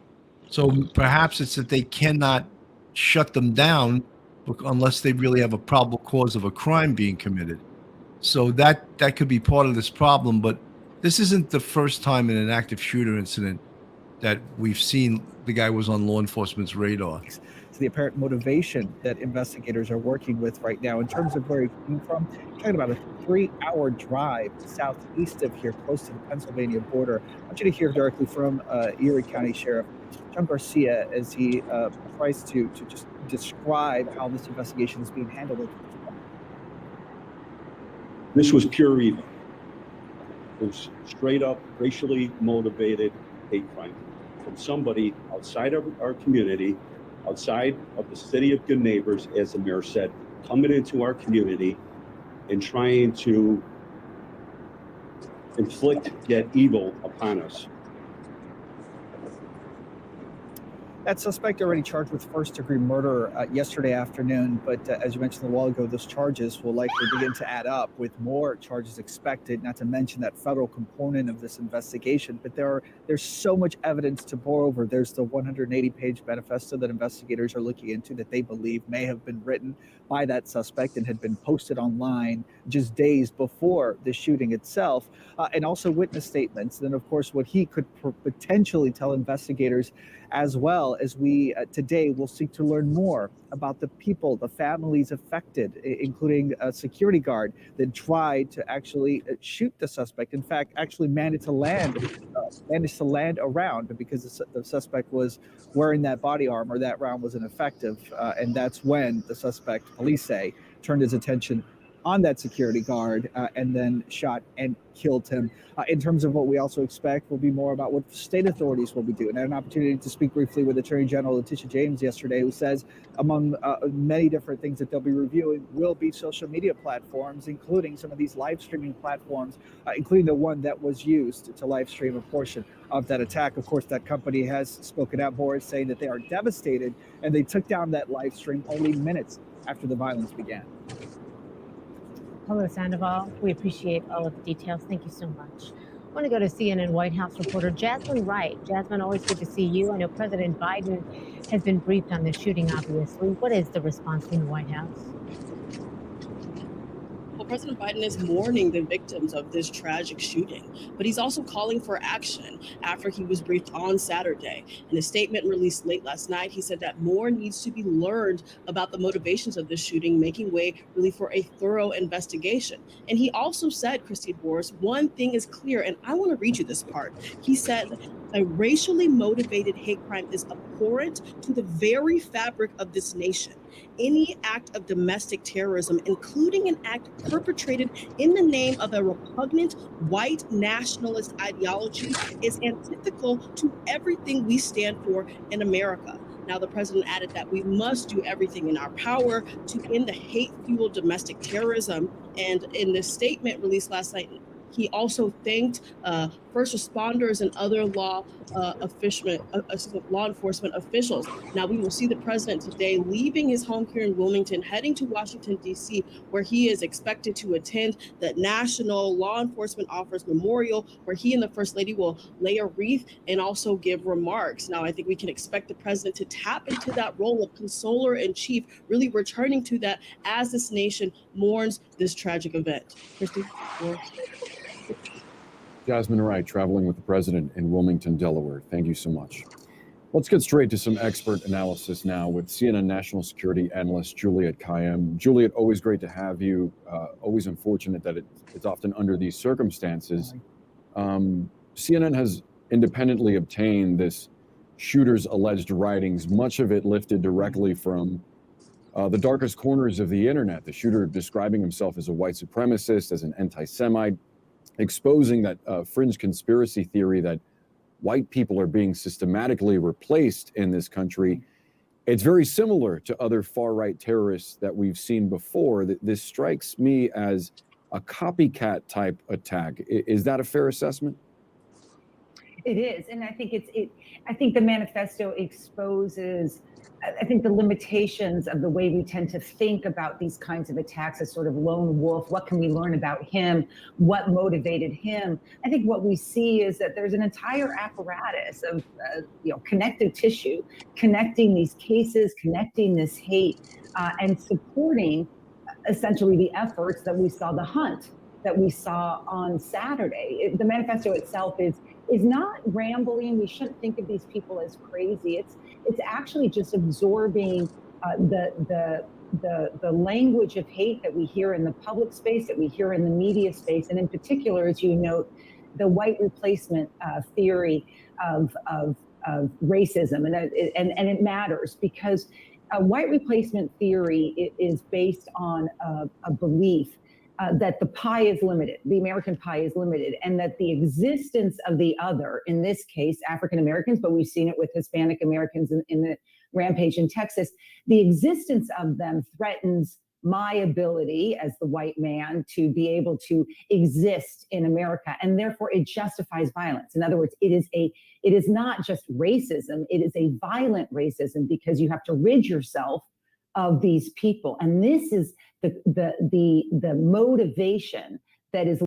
So perhaps it's that they cannot shut them down unless they really have a probable cause of a crime being committed. So that could be part of this problem. But this isn't the first time in an active shooter incident that we've seen the guy was on law enforcement's radar. To the apparent motivation that investigators are working with right now. In terms of where he came from, talking about a 3-hour drive southeast of here, close to the Pennsylvania border. I want you to hear directly from Erie County Sheriff John Garcia as he tries to just describe how this investigation is being handled. This was pure evil. It was straight up racially motivated hate crime from somebody outside of our community, outside of the city of good neighbors, as the mayor said, coming into our community and trying to inflict yet evil upon us. That suspect already charged with first-degree murder yesterday afternoon, but as you mentioned a while ago, those charges will likely begin to add up with more charges expected, not to mention that federal component of this investigation. But there's so much evidence to pour over. There's the 180-page manifesto that investigators are looking into that they believe may have been written by that suspect and had been posted online just days before the shooting itself, and also witness statements. Then, of course, what he could potentially tell investigators, as well as we today will seek to learn more about the people, the families affected, including a security guard that tried to actually shoot the suspect. In fact, actually managed to land around because the suspect was wearing that body armor. That round was ineffective, and that's when the suspect, police say, turned his attention on that security guard and then shot and killed him. In terms of what we also expect will be more about what state authorities will be doing. I had an opportunity to speak briefly with Attorney General Letitia James yesterday, who says among many different things that they'll be reviewing will be social media platforms, including some of these live streaming platforms, including the one that was used to live stream a portion of that attack. Of course, that company has spoken out more, saying that they are devastated, and they took down that live stream only minutes after the violence began. Hello, Sandoval. We appreciate all of the details. Thank you so much. I want to go to CNN White House reporter Jasmine Wright. Jasmine, always good to see you. I know President Biden has been briefed on the shooting, obviously. What is the response from the White House? Well, President Biden is mourning the victims of this tragic shooting, but he's also calling for action after he was briefed on Saturday. In a statement released late last night, he said that more needs to be learned about the motivations of this shooting, making way really for a thorough investigation. And he also said, Christine Boris, one thing is clear, and I want to read you this part. He said, a racially motivated hate crime is abhorrent to the very fabric of this nation. Any act of domestic terrorism, including an act perpetrated in the name of a repugnant white nationalist ideology, is antithetical to everything we stand for in America. Now, the president added that we must do everything in our power to end the hate-fueled domestic terrorism. And in this statement released last night, he also thanked first responders and other law enforcement officials. Now, we will see the president today leaving his home here in Wilmington, heading to Washington, D.C., where he is expected to attend the National Law Enforcement Officers Memorial, where he and the First Lady will lay a wreath and also give remarks. Now, I think we can expect the president to tap into that role of consoler in chief, really returning to that as this nation mourns this tragic event. Christy? Jasmine Wright, traveling with the president in Wilmington, Delaware. Thank you so much. Let's get straight to some expert analysis now with CNN national security analyst Juliet Kayyem. Juliet, always great to have you. Always unfortunate that it's often under these circumstances. CNN has independently obtained this shooter's alleged writings, much of it lifted directly from the darkest corners of the internet. The shooter describing himself as a white supremacist, as an anti-Semite, exposing that fringe conspiracy theory that white people are being systematically replaced in this country. It's very similar to other far-right terrorists that we've seen before. This strikes me as a copycat type attack. Is that a fair assessment? It is, and I think I think the manifesto exposes, I think, the limitations of the way we tend to think about these kinds of attacks as sort of lone wolf. What can we learn about him? What motivated him? I think what we see is that there's an entire apparatus of connective tissue, connecting these cases, connecting this hate, and supporting essentially the efforts that we saw, the hunt that we saw on Saturday. The manifesto itself is not rambling. We shouldn't think of these people as crazy. It's actually just absorbing the language of hate that we hear in the public space, that we hear in the media space, and in particular, as you note, the white replacement theory of racism, and it matters because white replacement theory is based on a belief that the pie is limited, the American pie is limited, and that the existence of the other, in this case, African Americans, but we've seen it with Hispanic Americans in the rampage in Texas, the existence of them threatens my ability as the white man to be able to exist in America, and therefore it justifies violence. In other words, it is not just racism, it is a violent racism, because you have to rid yourself of these people. And this is the motivation that is.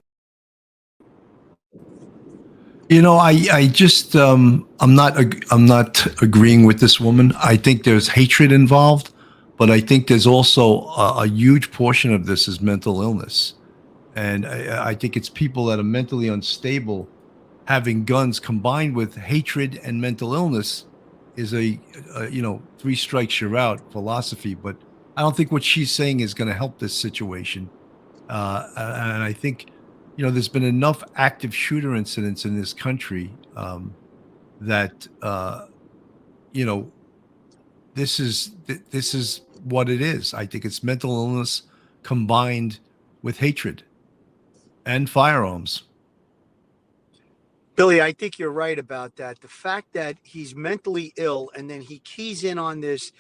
You know, I just I'm not agreeing with this woman. I think there's hatred involved, but I think there's also a huge portion of this is mental illness, and I think it's people that are mentally unstable having guns combined with hatred and mental illness is a three strikes you're out philosophy. But I don't think what she's saying is going to help this situation, and I think. There's been enough active shooter incidents in this country that this is what it is. I think it's mental illness combined with hatred and firearms. Billy, I think you're right about that. The fact that he's mentally ill and then he keys in on this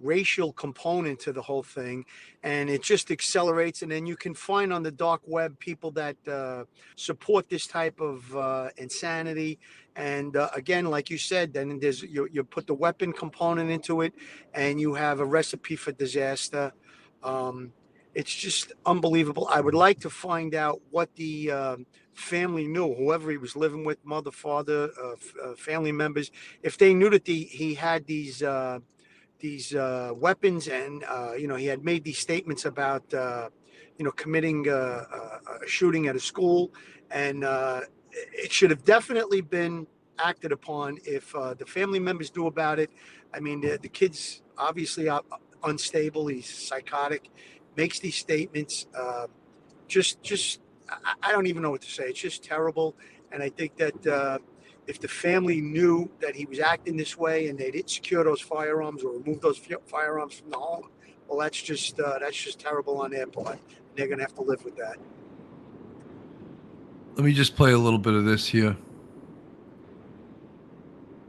racial component to the whole thing, and it just accelerates. And then you can find on the dark web people that support this type of insanity. And again, like you said, then there's you put the weapon component into it, and you have a recipe for disaster. It's just unbelievable. I would like to find out what the family knew, whoever he was living with, mother, father, family members, if they knew that he had these weapons, and he had made these statements about committing a shooting at a school, and it should have definitely been acted upon if the family members knew about it. I mean, the kid's obviously unstable, he's psychotic, makes these statements. I don't even know what to say. It's just terrible. And I think that if the family knew that he was acting this way and they didn't secure those firearms or remove those firearms from the home, well, that's just terrible on their part. They're going to have to live with that. Let me just play a little bit of this here.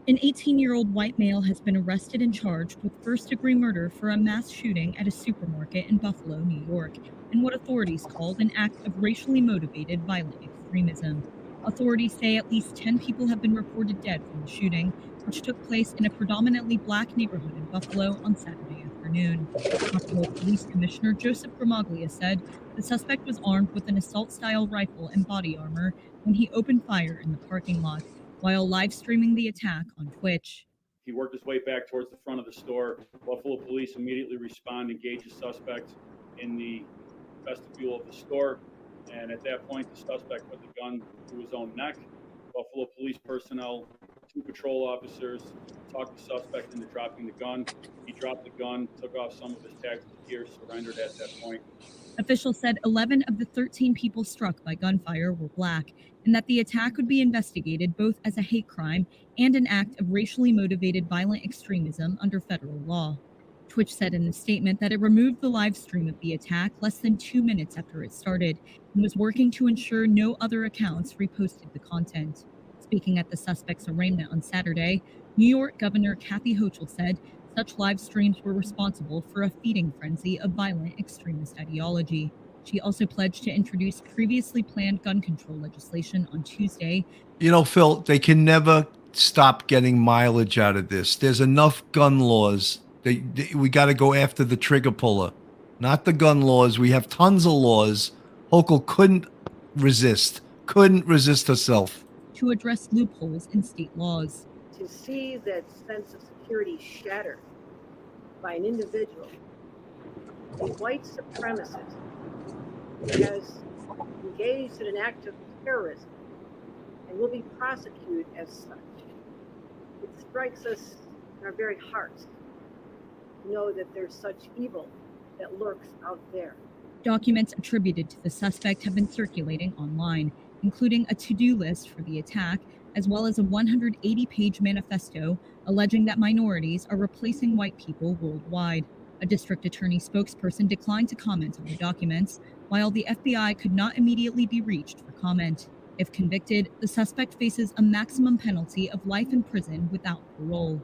An 18-year-old white male has been arrested and charged with first-degree murder for a mass shooting at a supermarket in Buffalo, New York, in what authorities called an act of racially motivated violent extremism. Authorities say at least 10 people have been reported dead from the shooting, which took place in a predominantly black neighborhood in Buffalo on Saturday afternoon. Buffalo Police Commissioner Joseph Gramaglia said the suspect was armed with an assault-style rifle and body armor when he opened fire in the parking lot, while live streaming the attack on Twitch. He worked his way back towards the front of the store. Buffalo police immediately respond, engage the suspect in the vestibule of the store. And at that point, the suspect put the gun to his own neck. Buffalo police personnel, 2 patrol officers, talked the suspect into dropping the gun. He dropped the gun, took off some of his tactical gear, surrendered at that point. Officials said 11 of the 13 people struck by gunfire were black, and that the attack would be investigated both as a hate crime and an act of racially motivated violent extremism under federal law. Twitch said in a statement that it removed the live stream of the attack less than 2 minutes after it started and was working to ensure no other accounts reposted the content. Speaking at the suspect's arraignment on Saturday, New York Governor Kathy Hochul said such live streams were responsible for a feeding frenzy of violent extremist ideology. She also pledged to introduce previously planned gun control legislation on Tuesday. Phil, they can never stop getting mileage out of this. There's enough gun laws. We got to go after the trigger puller, not the gun laws. We have tons of laws. Hochul couldn't resist herself. To address loopholes in state laws. To see that sense of security shattered by an individual, a white supremacist who has engaged in an act of terrorism and will be prosecuted as such. It strikes us in our very hearts to know that there's such evil that lurks out there. Documents attributed to the suspect have been circulating online, including a to-do list for the attack, as well as a 180-page manifesto alleging that minorities are replacing white people worldwide. A district attorney spokesperson declined to comment on the documents, while the FBI could not immediately be reached for comment. If convicted, the suspect faces a maximum penalty of life in prison without parole.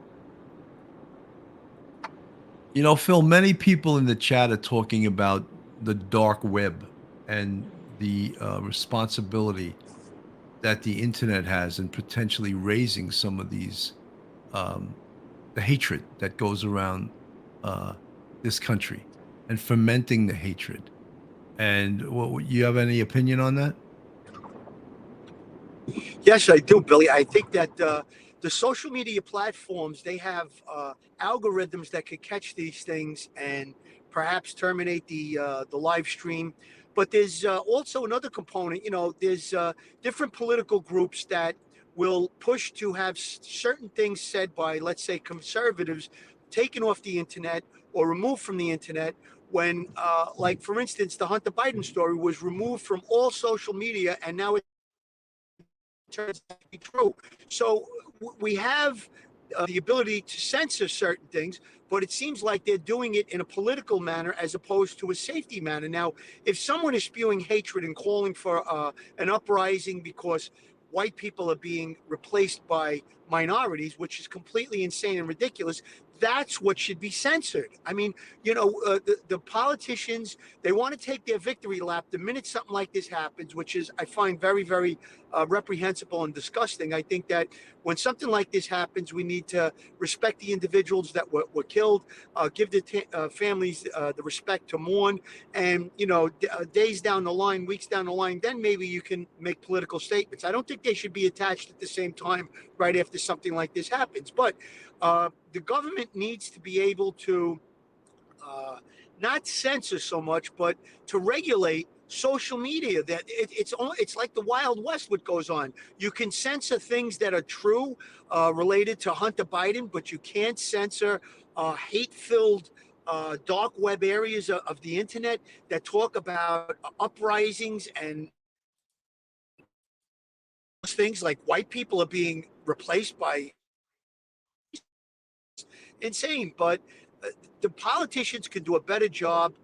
You know, Phil, many people in the chat are talking about the dark web and the responsibility that the internet has in potentially raising some of these, the hatred that goes around this country and fermenting the hatred. And you have any opinion on that? Yes, I do, Billy. I think that the social media platforms, they have algorithms that could catch these things and perhaps terminate the live stream. But there's also another component. You know, there's different political groups that will push to have certain things said by, let's say, conservatives taken off the internet or removed from the internet. When, like, for instance, the Hunter Biden story was removed from all social media, and now it turns out to be true. So we have the ability to censor certain things, but it seems like they're doing it in a political manner as opposed to a safety manner. Now, if someone is spewing hatred and calling for an uprising because white people are being replaced by minorities, which is completely insane and ridiculous, that's what should be censored. I mean, you know, the politicians, they want to take their victory lap the minute something like this happens, which is, I find very, very reprehensible and disgusting. I think that when something like this happens, we need to respect the individuals that were killed, give the families the respect to mourn, and, you know, days down the line, weeks down the line, then maybe you can make political statements. I don't think they should be attached at the same time right after something like this happens. But the government needs to be able to not censor so much, but to regulate social media. That it's like the Wild West, what goes on. You can censor things that are true related to Hunter Biden, but you can't censor hate-filled dark web areas of the internet that talk about uprisings and things like white people are being replaced by insane. But the politicians can do a better job.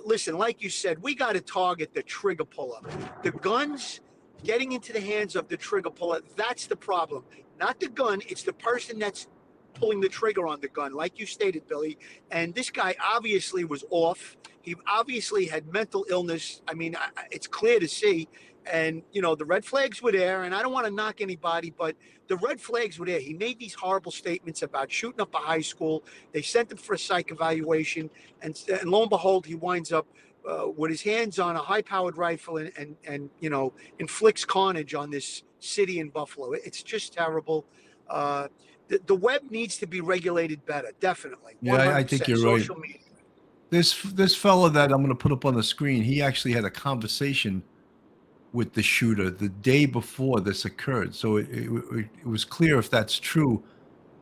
Listen, like you said, we got to target the trigger puller. The guns getting into the hands of the trigger puller, that's the problem. Not the gun, it's the person that's pulling the trigger on the gun, like you stated, Billy. And this guy obviously was off. He obviously had mental illness. I mean, it's clear to see. And, you know, the red flags were there. And I don't want to knock anybody, but the red flags were there. He made these horrible statements about shooting up a high school. They sent him for a psych evaluation. And lo and behold, he winds up with his hands on a high-powered rifle and you know, inflicts carnage on this city in Buffalo. It's just terrible. The web needs to be regulated better, definitely. Yeah, I think you're right. Social media. This fellow that I'm going to put up on the screen, he actually had a conversation with the shooter the day before this occurred. So it was clear, if that's true,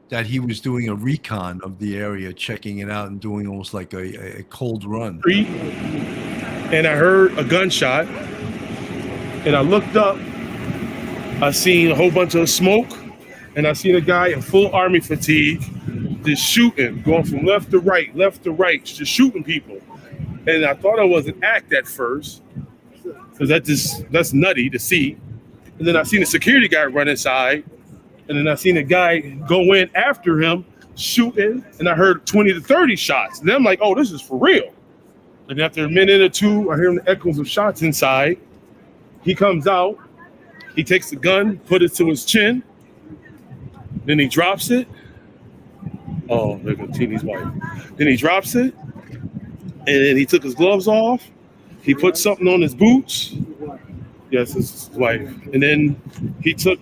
that he was doing a recon of the area, checking it out and doing almost like a cold run. And I heard a gunshot, and I looked up. I seen a whole bunch of smoke, and I seen a guy in full army fatigue just shooting, going from left to right, just shooting people. And I thought it was an act at first, because that's nutty to see. And then I seen a security guard run inside, and then I seen a guy go in after him shooting, and I heard 20 to 30 shots. And then I'm like, oh, this is for real. And after a minute or two, I hear the echoes of shots inside. He comes out, he takes the gun, put it to his chin, then he drops it. Oh, there goes Teeny's wife. Then he drops it, and then he took his gloves off. He put something on his boots. Yes, it's his wife. And then he took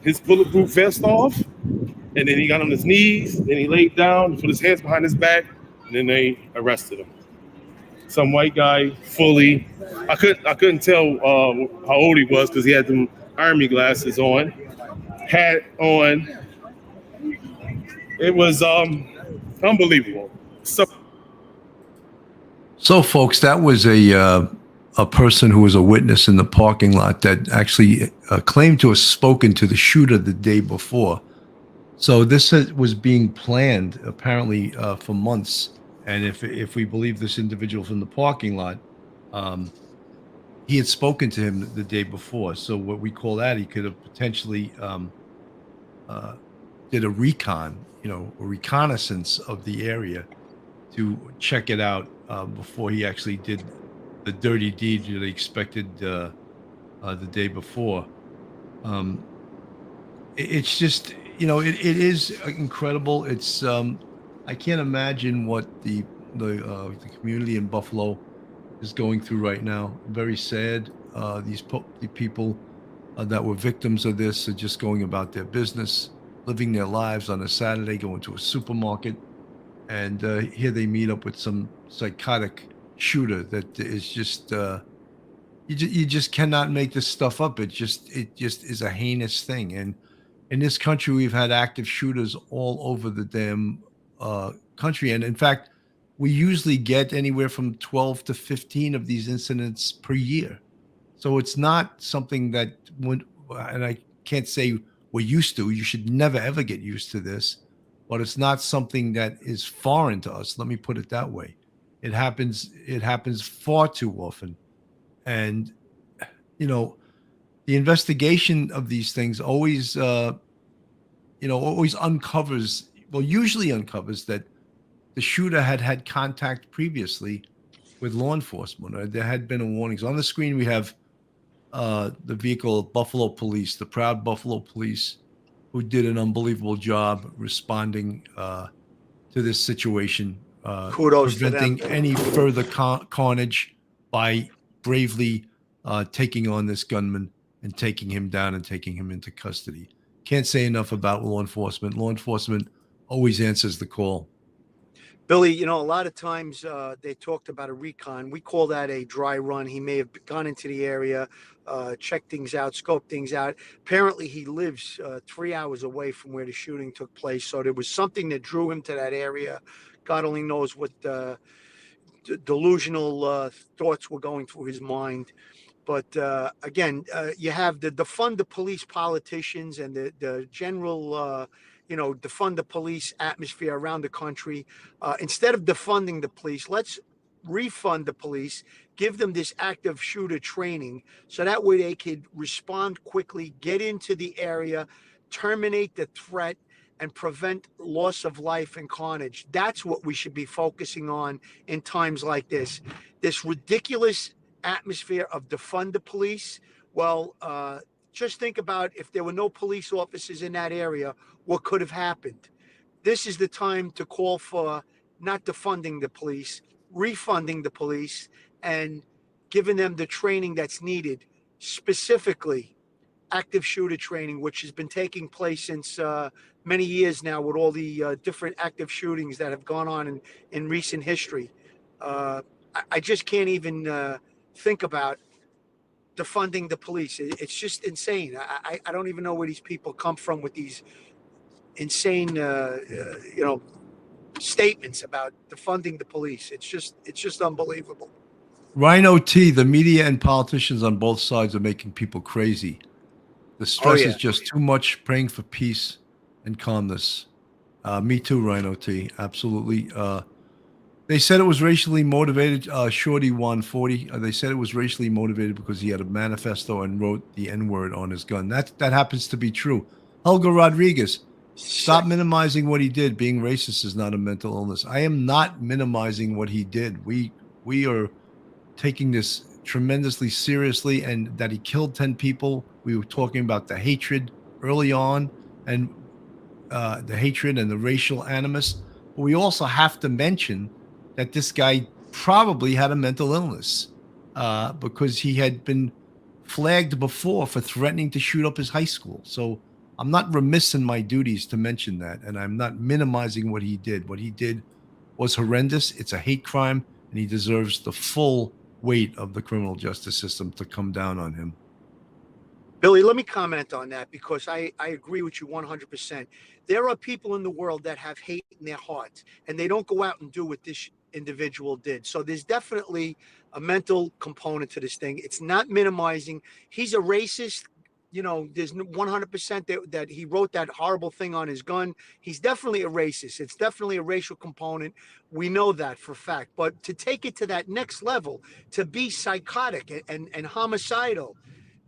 his bulletproof vest off, and then he got on his knees, then he laid down, put his hands behind his back, and then they arrested him. Some white guy, fully. I couldn't tell how old he was because he had them army glasses on, hat on. It was unbelievable. So, folks, that was a person who was a witness in the parking lot that actually claimed to have spoken to the shooter the day before. So this was being planned apparently for months. And if we believe this individual from the parking lot, he had spoken to him the day before. So what we call that, he could have potentially did a recon, a reconnaissance of the area to check it out before he actually did the dirty deed that he expected the day before. It's just, it is incredible. It's I can't imagine what the community in Buffalo is going through right now. Very sad. The people that were victims of this are just going about their business, living their lives on a Saturday, going to a supermarket, and here they meet up with some psychotic shooter that is just you just cannot make this stuff up. It just is a heinous thing. And in this country, we've had active shooters all over the damn country. And in fact, we usually get anywhere from 12 to 15 of these incidents per year. So it's not something that would, and I can't say we're used to. You should never, ever get used to this. But it's not something that is foreign to us. Let me put it that way. It happens far too often. And, the investigation of these things always, always uncovers, usually uncovers that the shooter had contact previously with law enforcement, or there had been a warning. So on the screen, we have the vehicle of Buffalo Police, the proud Buffalo Police, who did an unbelievable job responding to this situation, Kudos to them. preventing any further carnage by bravely taking on this gunman and taking him down and taking him into custody. Can't say enough about law enforcement. Law enforcement always answers the call. Billy, a lot of times they talked about a recon. We call that a dry run. He may have gone into the area, checked things out, scoped things out. Apparently, he lives 3 hours away from where the shooting took place. So there was something that drew him to that area. God only knows what delusional thoughts were going through his mind. But again, you have the defund the police politicians and the general defund the police atmosphere around the country. Instead of defunding the police, let's refund the police, give them this active shooter training so that way they could respond quickly, get into the area, terminate the threat, and prevent loss of life and carnage. That's what we should be focusing on in times like this. This ridiculous atmosphere of defund the police. Well, just think about if there were no police officers in that area, what could have happened. This is the time to call for not defunding the police, refunding the police, and giving them the training that's needed, specifically active shooter training, which has been taking place since many years now with all the different active shootings that have gone on in recent history. I just can't even think about defunding the police. It's just insane. I don't even know where these people come from with these insane, statements about defunding the police. It's just unbelievable. Rhino T, the media and politicians on both sides are making people crazy. The stress is just too much. Praying for peace and calmness. Me too, Rhino T. Absolutely. They said it was racially motivated. Shorty 140. They said it was racially motivated because he had a manifesto and wrote the N-word on his gun. That happens to be true. Helga Rodriguez, stop minimizing what he did. Being racist is not a mental illness. I am not minimizing what he did. We are taking this tremendously seriously, and that he killed 10 people. We were talking about the hatred early on, and the hatred and the racial animus. But we also have to mention that this guy probably had a mental illness because he had been flagged before for threatening to shoot up his high school. So I'm not remiss in my duties to mention that, and I'm not minimizing what he did. What he did was horrendous. It's a hate crime, and he deserves the full weight of the criminal justice system to come down on him. Billy, let me comment on that because I agree with you 100%. There are people in the world that have hate in their hearts, and they don't go out and do what this individual did. So there's definitely a mental component to this thing. It's not minimizing. He's a racist. There's 100% that he wrote that horrible thing on his gun. He's definitely a racist. It's definitely a racial component. We know that for a fact. But to take it to that next level, to be psychotic and homicidal,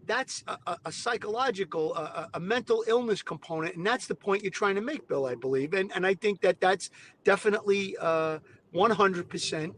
that's a psychological, a mental illness component. And that's the point you're trying to make, Bill, I believe. And I think that that's definitely 100%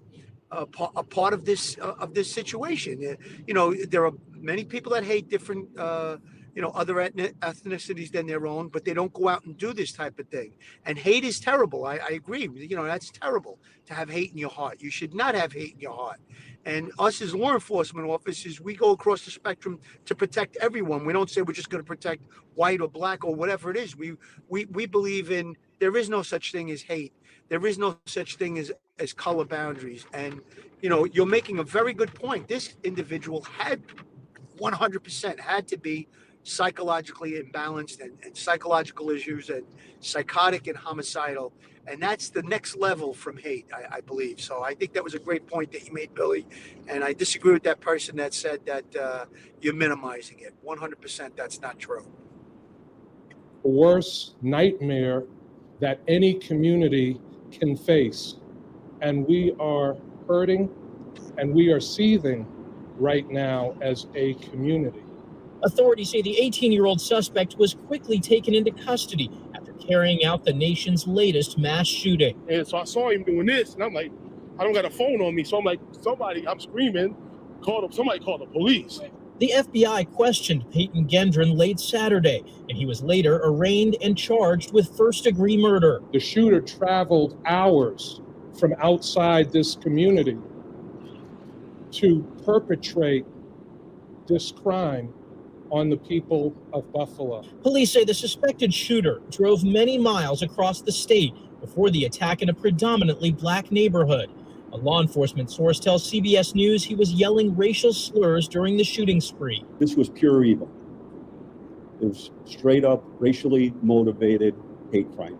a part of this situation. You know, there are many people that hate different other ethnicities than their own, but they don't go out and do this type of thing. And hate is terrible. I agree. You know, that's terrible to have hate in your heart. You should not have hate in your heart. And us as law enforcement officers, we go across the spectrum to protect everyone. We don't say we're just going to protect white or black or whatever it is. We believe in, there is no such thing as hate. There is no such thing as color boundaries. And, you know, you're making a very good point. This individual had 100% had to be psychologically imbalanced and psychological issues and psychotic and homicidal. And that's the next level from hate, I believe. So I think that was a great point that you made, Billy. And I disagree with that person that said that you're minimizing it. 100% that's not true. The worst nightmare that any community can face. And we are hurting and we are seething right now as a community. Authorities say the 18-year-old suspect was quickly taken into custody after carrying out the nation's latest mass shooting. And so I saw him doing this, and I'm like, I don't got a phone on me. So I'm like, I'm screaming, somebody called the police. The FBI questioned Payton Gendron late Saturday, and he was later arraigned and charged with first-degree murder. The shooter traveled hours from outside this community to perpetrate this crime on the people of Buffalo. Police say the suspected shooter drove many miles across the state before the attack in a predominantly black neighborhood. A law enforcement source tells CBS News he was yelling racial slurs during the shooting spree. This was pure evil. It was straight up racially motivated hate crime.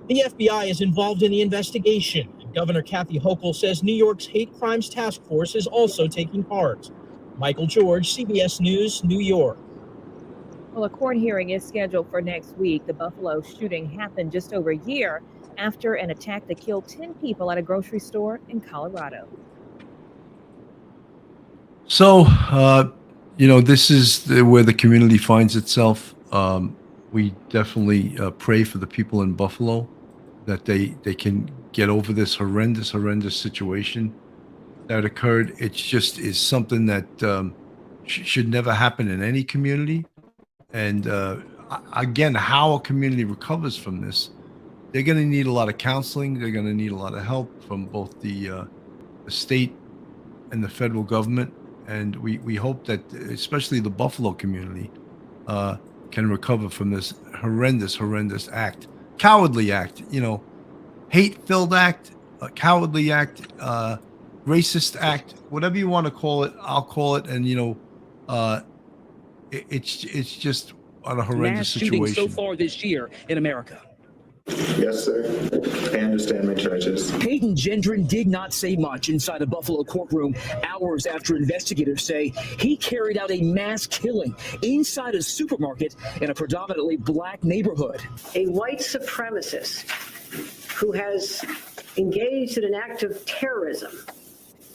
The FBI is involved in the investigation, and Governor Kathy Hochul says New York's hate crimes task force is also taking part. Michael George, CBS News, New York. Well, a court hearing is scheduled for next week. The Buffalo shooting happened just over a year after an attack that killed 10 people at a grocery store in Colorado. So, this is where the community finds itself. We definitely pray for the people in Buffalo that they can get over this horrendous situation that occurred. It just is something that should never happen in any community. And again, how a community recovers from this, they're going to need a lot of counseling. They're going to need a lot of help from both the state and the federal government. And we hope that especially the Buffalo community can recover from this horrendous act, cowardly act, hate-filled act, cowardly act, racist act, whatever you want to call it, I'll call it. And, it's just on a horrendous situation. So far this year in America. Yes, sir. I understand my charges. Payton Gendron did not say much inside a Buffalo courtroom hours after investigators say he carried out a mass killing inside a supermarket in a predominantly black neighborhood. A white supremacist who has engaged in an act of terrorism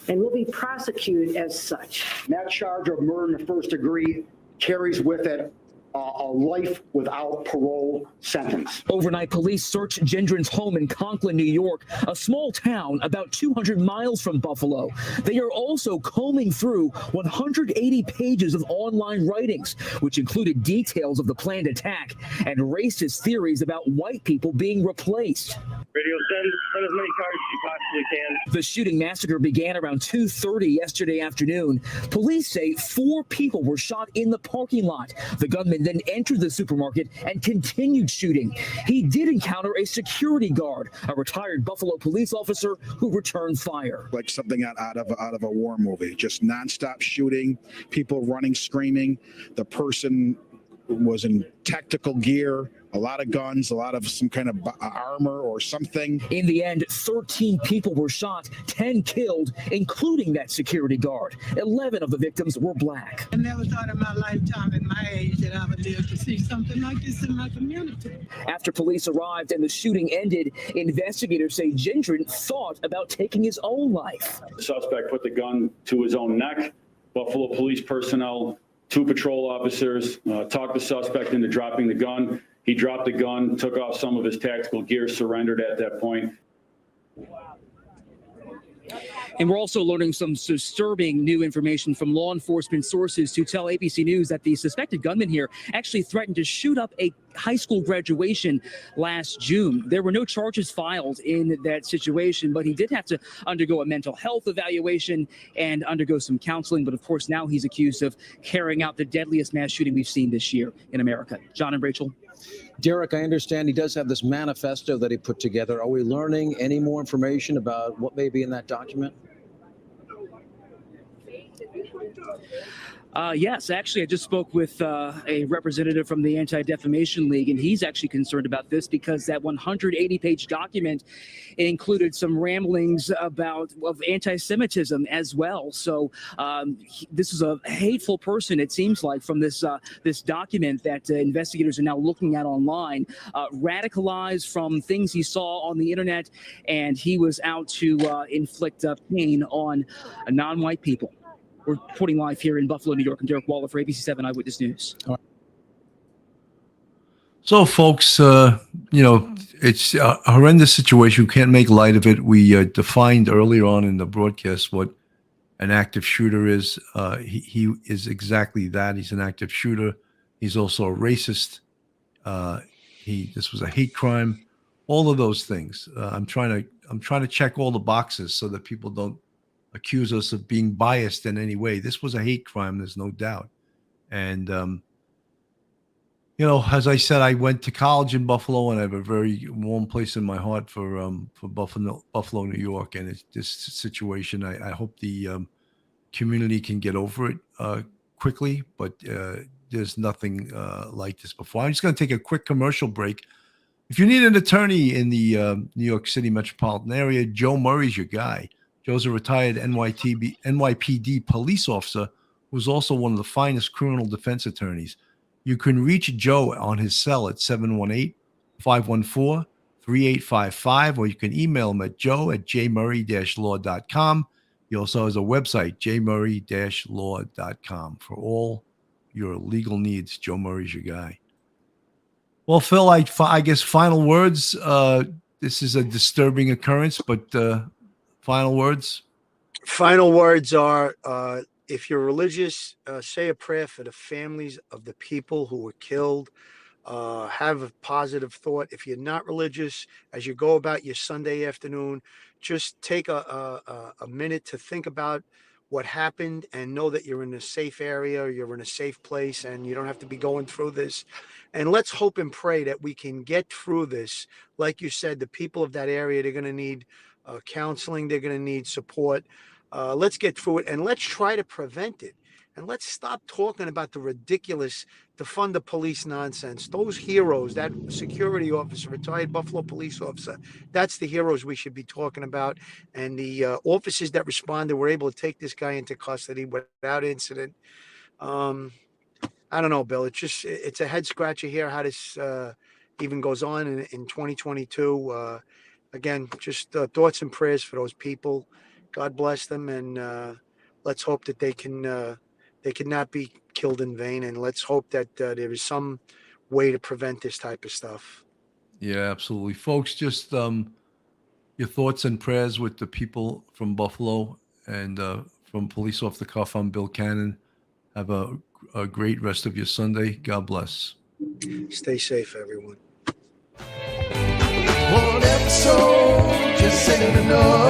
and will be prosecuted as such. That charge of murder in the first degree carries with it a life without parole sentence. Overnight, police searched Gendron's home in Conklin, New York, a small town about 200 miles from Buffalo. They are also combing through 180 pages of online writings, which included details of the planned attack and racist theories about white people being replaced. Radio, send as many cards as you possibly can. The shooting massacre began around 2:30 yesterday afternoon. Police say 4 people were shot in the parking lot. The gunman then entered the supermarket and continued shooting. He did encounter a security guard, a retired Buffalo police officer who returned fire. Like something out of a war movie, just nonstop shooting, people running, screaming. The person was in tactical gear, a lot of guns, a lot of some kind of armor or something. In the end, 13 people were shot, 10 killed, including that security guard. 11 of the victims were black. I never thought in my lifetime at my age that I would live to see something like this in my community. After police arrived and the shooting ended, investigators say Gendron thought about taking his own life. The suspect put the gun to his own neck. Buffalo police personnel, 2 patrol officers, talked the suspect into dropping the gun. He dropped the gun, took off some of his tactical gear, surrendered at that point. And we're also learning some disturbing new information from law enforcement sources who tell ABC News that the suspected gunman here actually threatened to shoot up a high school graduation last June. There were no charges filed in that situation, but he did have to undergo a mental health evaluation and undergo some counseling. But of course, now he's accused of carrying out the deadliest mass shooting we've seen this year in America. John and Rachel. Derek, I understand he does have this manifesto that he put together. Are we learning any more information about what may be in that document? Yes, actually, I just spoke with a representative from the Anti-Defamation League, and he's actually concerned about this because that 180-page document included some ramblings of anti-Semitism as well. So this is a hateful person, it seems like, from this document that investigators are now looking at online, radicalized from things he saw on the internet, and he was out to inflict pain on non-white people. We're reporting live here in Buffalo, New York. I'm Derek Waller for ABC 7 Eyewitness News. So, folks, it's a horrendous situation. We can't make light of it. We defined earlier on in the broadcast what an active shooter is. He is exactly that. He's an active shooter. He's also a racist. This was a hate crime. All of those things. I'm trying to check all the boxes so that people don't accuse us of being biased in any way. This was a hate crime, there's no doubt. And as I said, I went to college in Buffalo, and I have a very warm place in my heart for Buffalo, New York. And it's this situation. I hope the community can get over it quickly, but there's nothing like this before. I'm just going to take a quick commercial break. If you need an attorney in the New York City metropolitan area, Joe Murray's your guy. Joe's a retired NYPD police officer who's also one of the finest criminal defense attorneys. You can reach Joe on his cell at 718-514-3855, or you can email him at joe@jmurray-law.com. He also has a website, jmurray-law.com. For all your legal needs, Joe Murray's your guy. Well, Phil, I guess final words. This is a disturbing occurrence, but final words? Final words are, if you're religious, say a prayer for the families of the people who were killed. Have a positive thought. If you're not religious, as you go about your Sunday afternoon, just take a minute to think about what happened and know that you're in a safe area, you're in a safe place, and you don't have to be going through this. And let's hope and pray that we can get through this. Like you said, the people of that area, they're going to need counseling, they're going to need support. Let's get through it, and let's try to prevent it. And let's stop talking about the ridiculous defund the police nonsense. Those heroes, that security officer, retired Buffalo police officer, that's the heroes we should be talking about. And the officers that responded were able to take this guy into custody without incident. I don't know, Bill. It's a head scratcher here how this even goes on in 2022. Again, just thoughts and prayers for those people. God bless them, and let's hope that they can not be killed in vain. And let's hope that there is some way to prevent this type of stuff. Yeah, absolutely, folks. Just your thoughts and prayers with the people from Buffalo, and from Police Off the Cuff. I'm Bill Cannon. Have a great rest of your Sunday. God bless. Stay safe, everyone. One episode just ain't enough.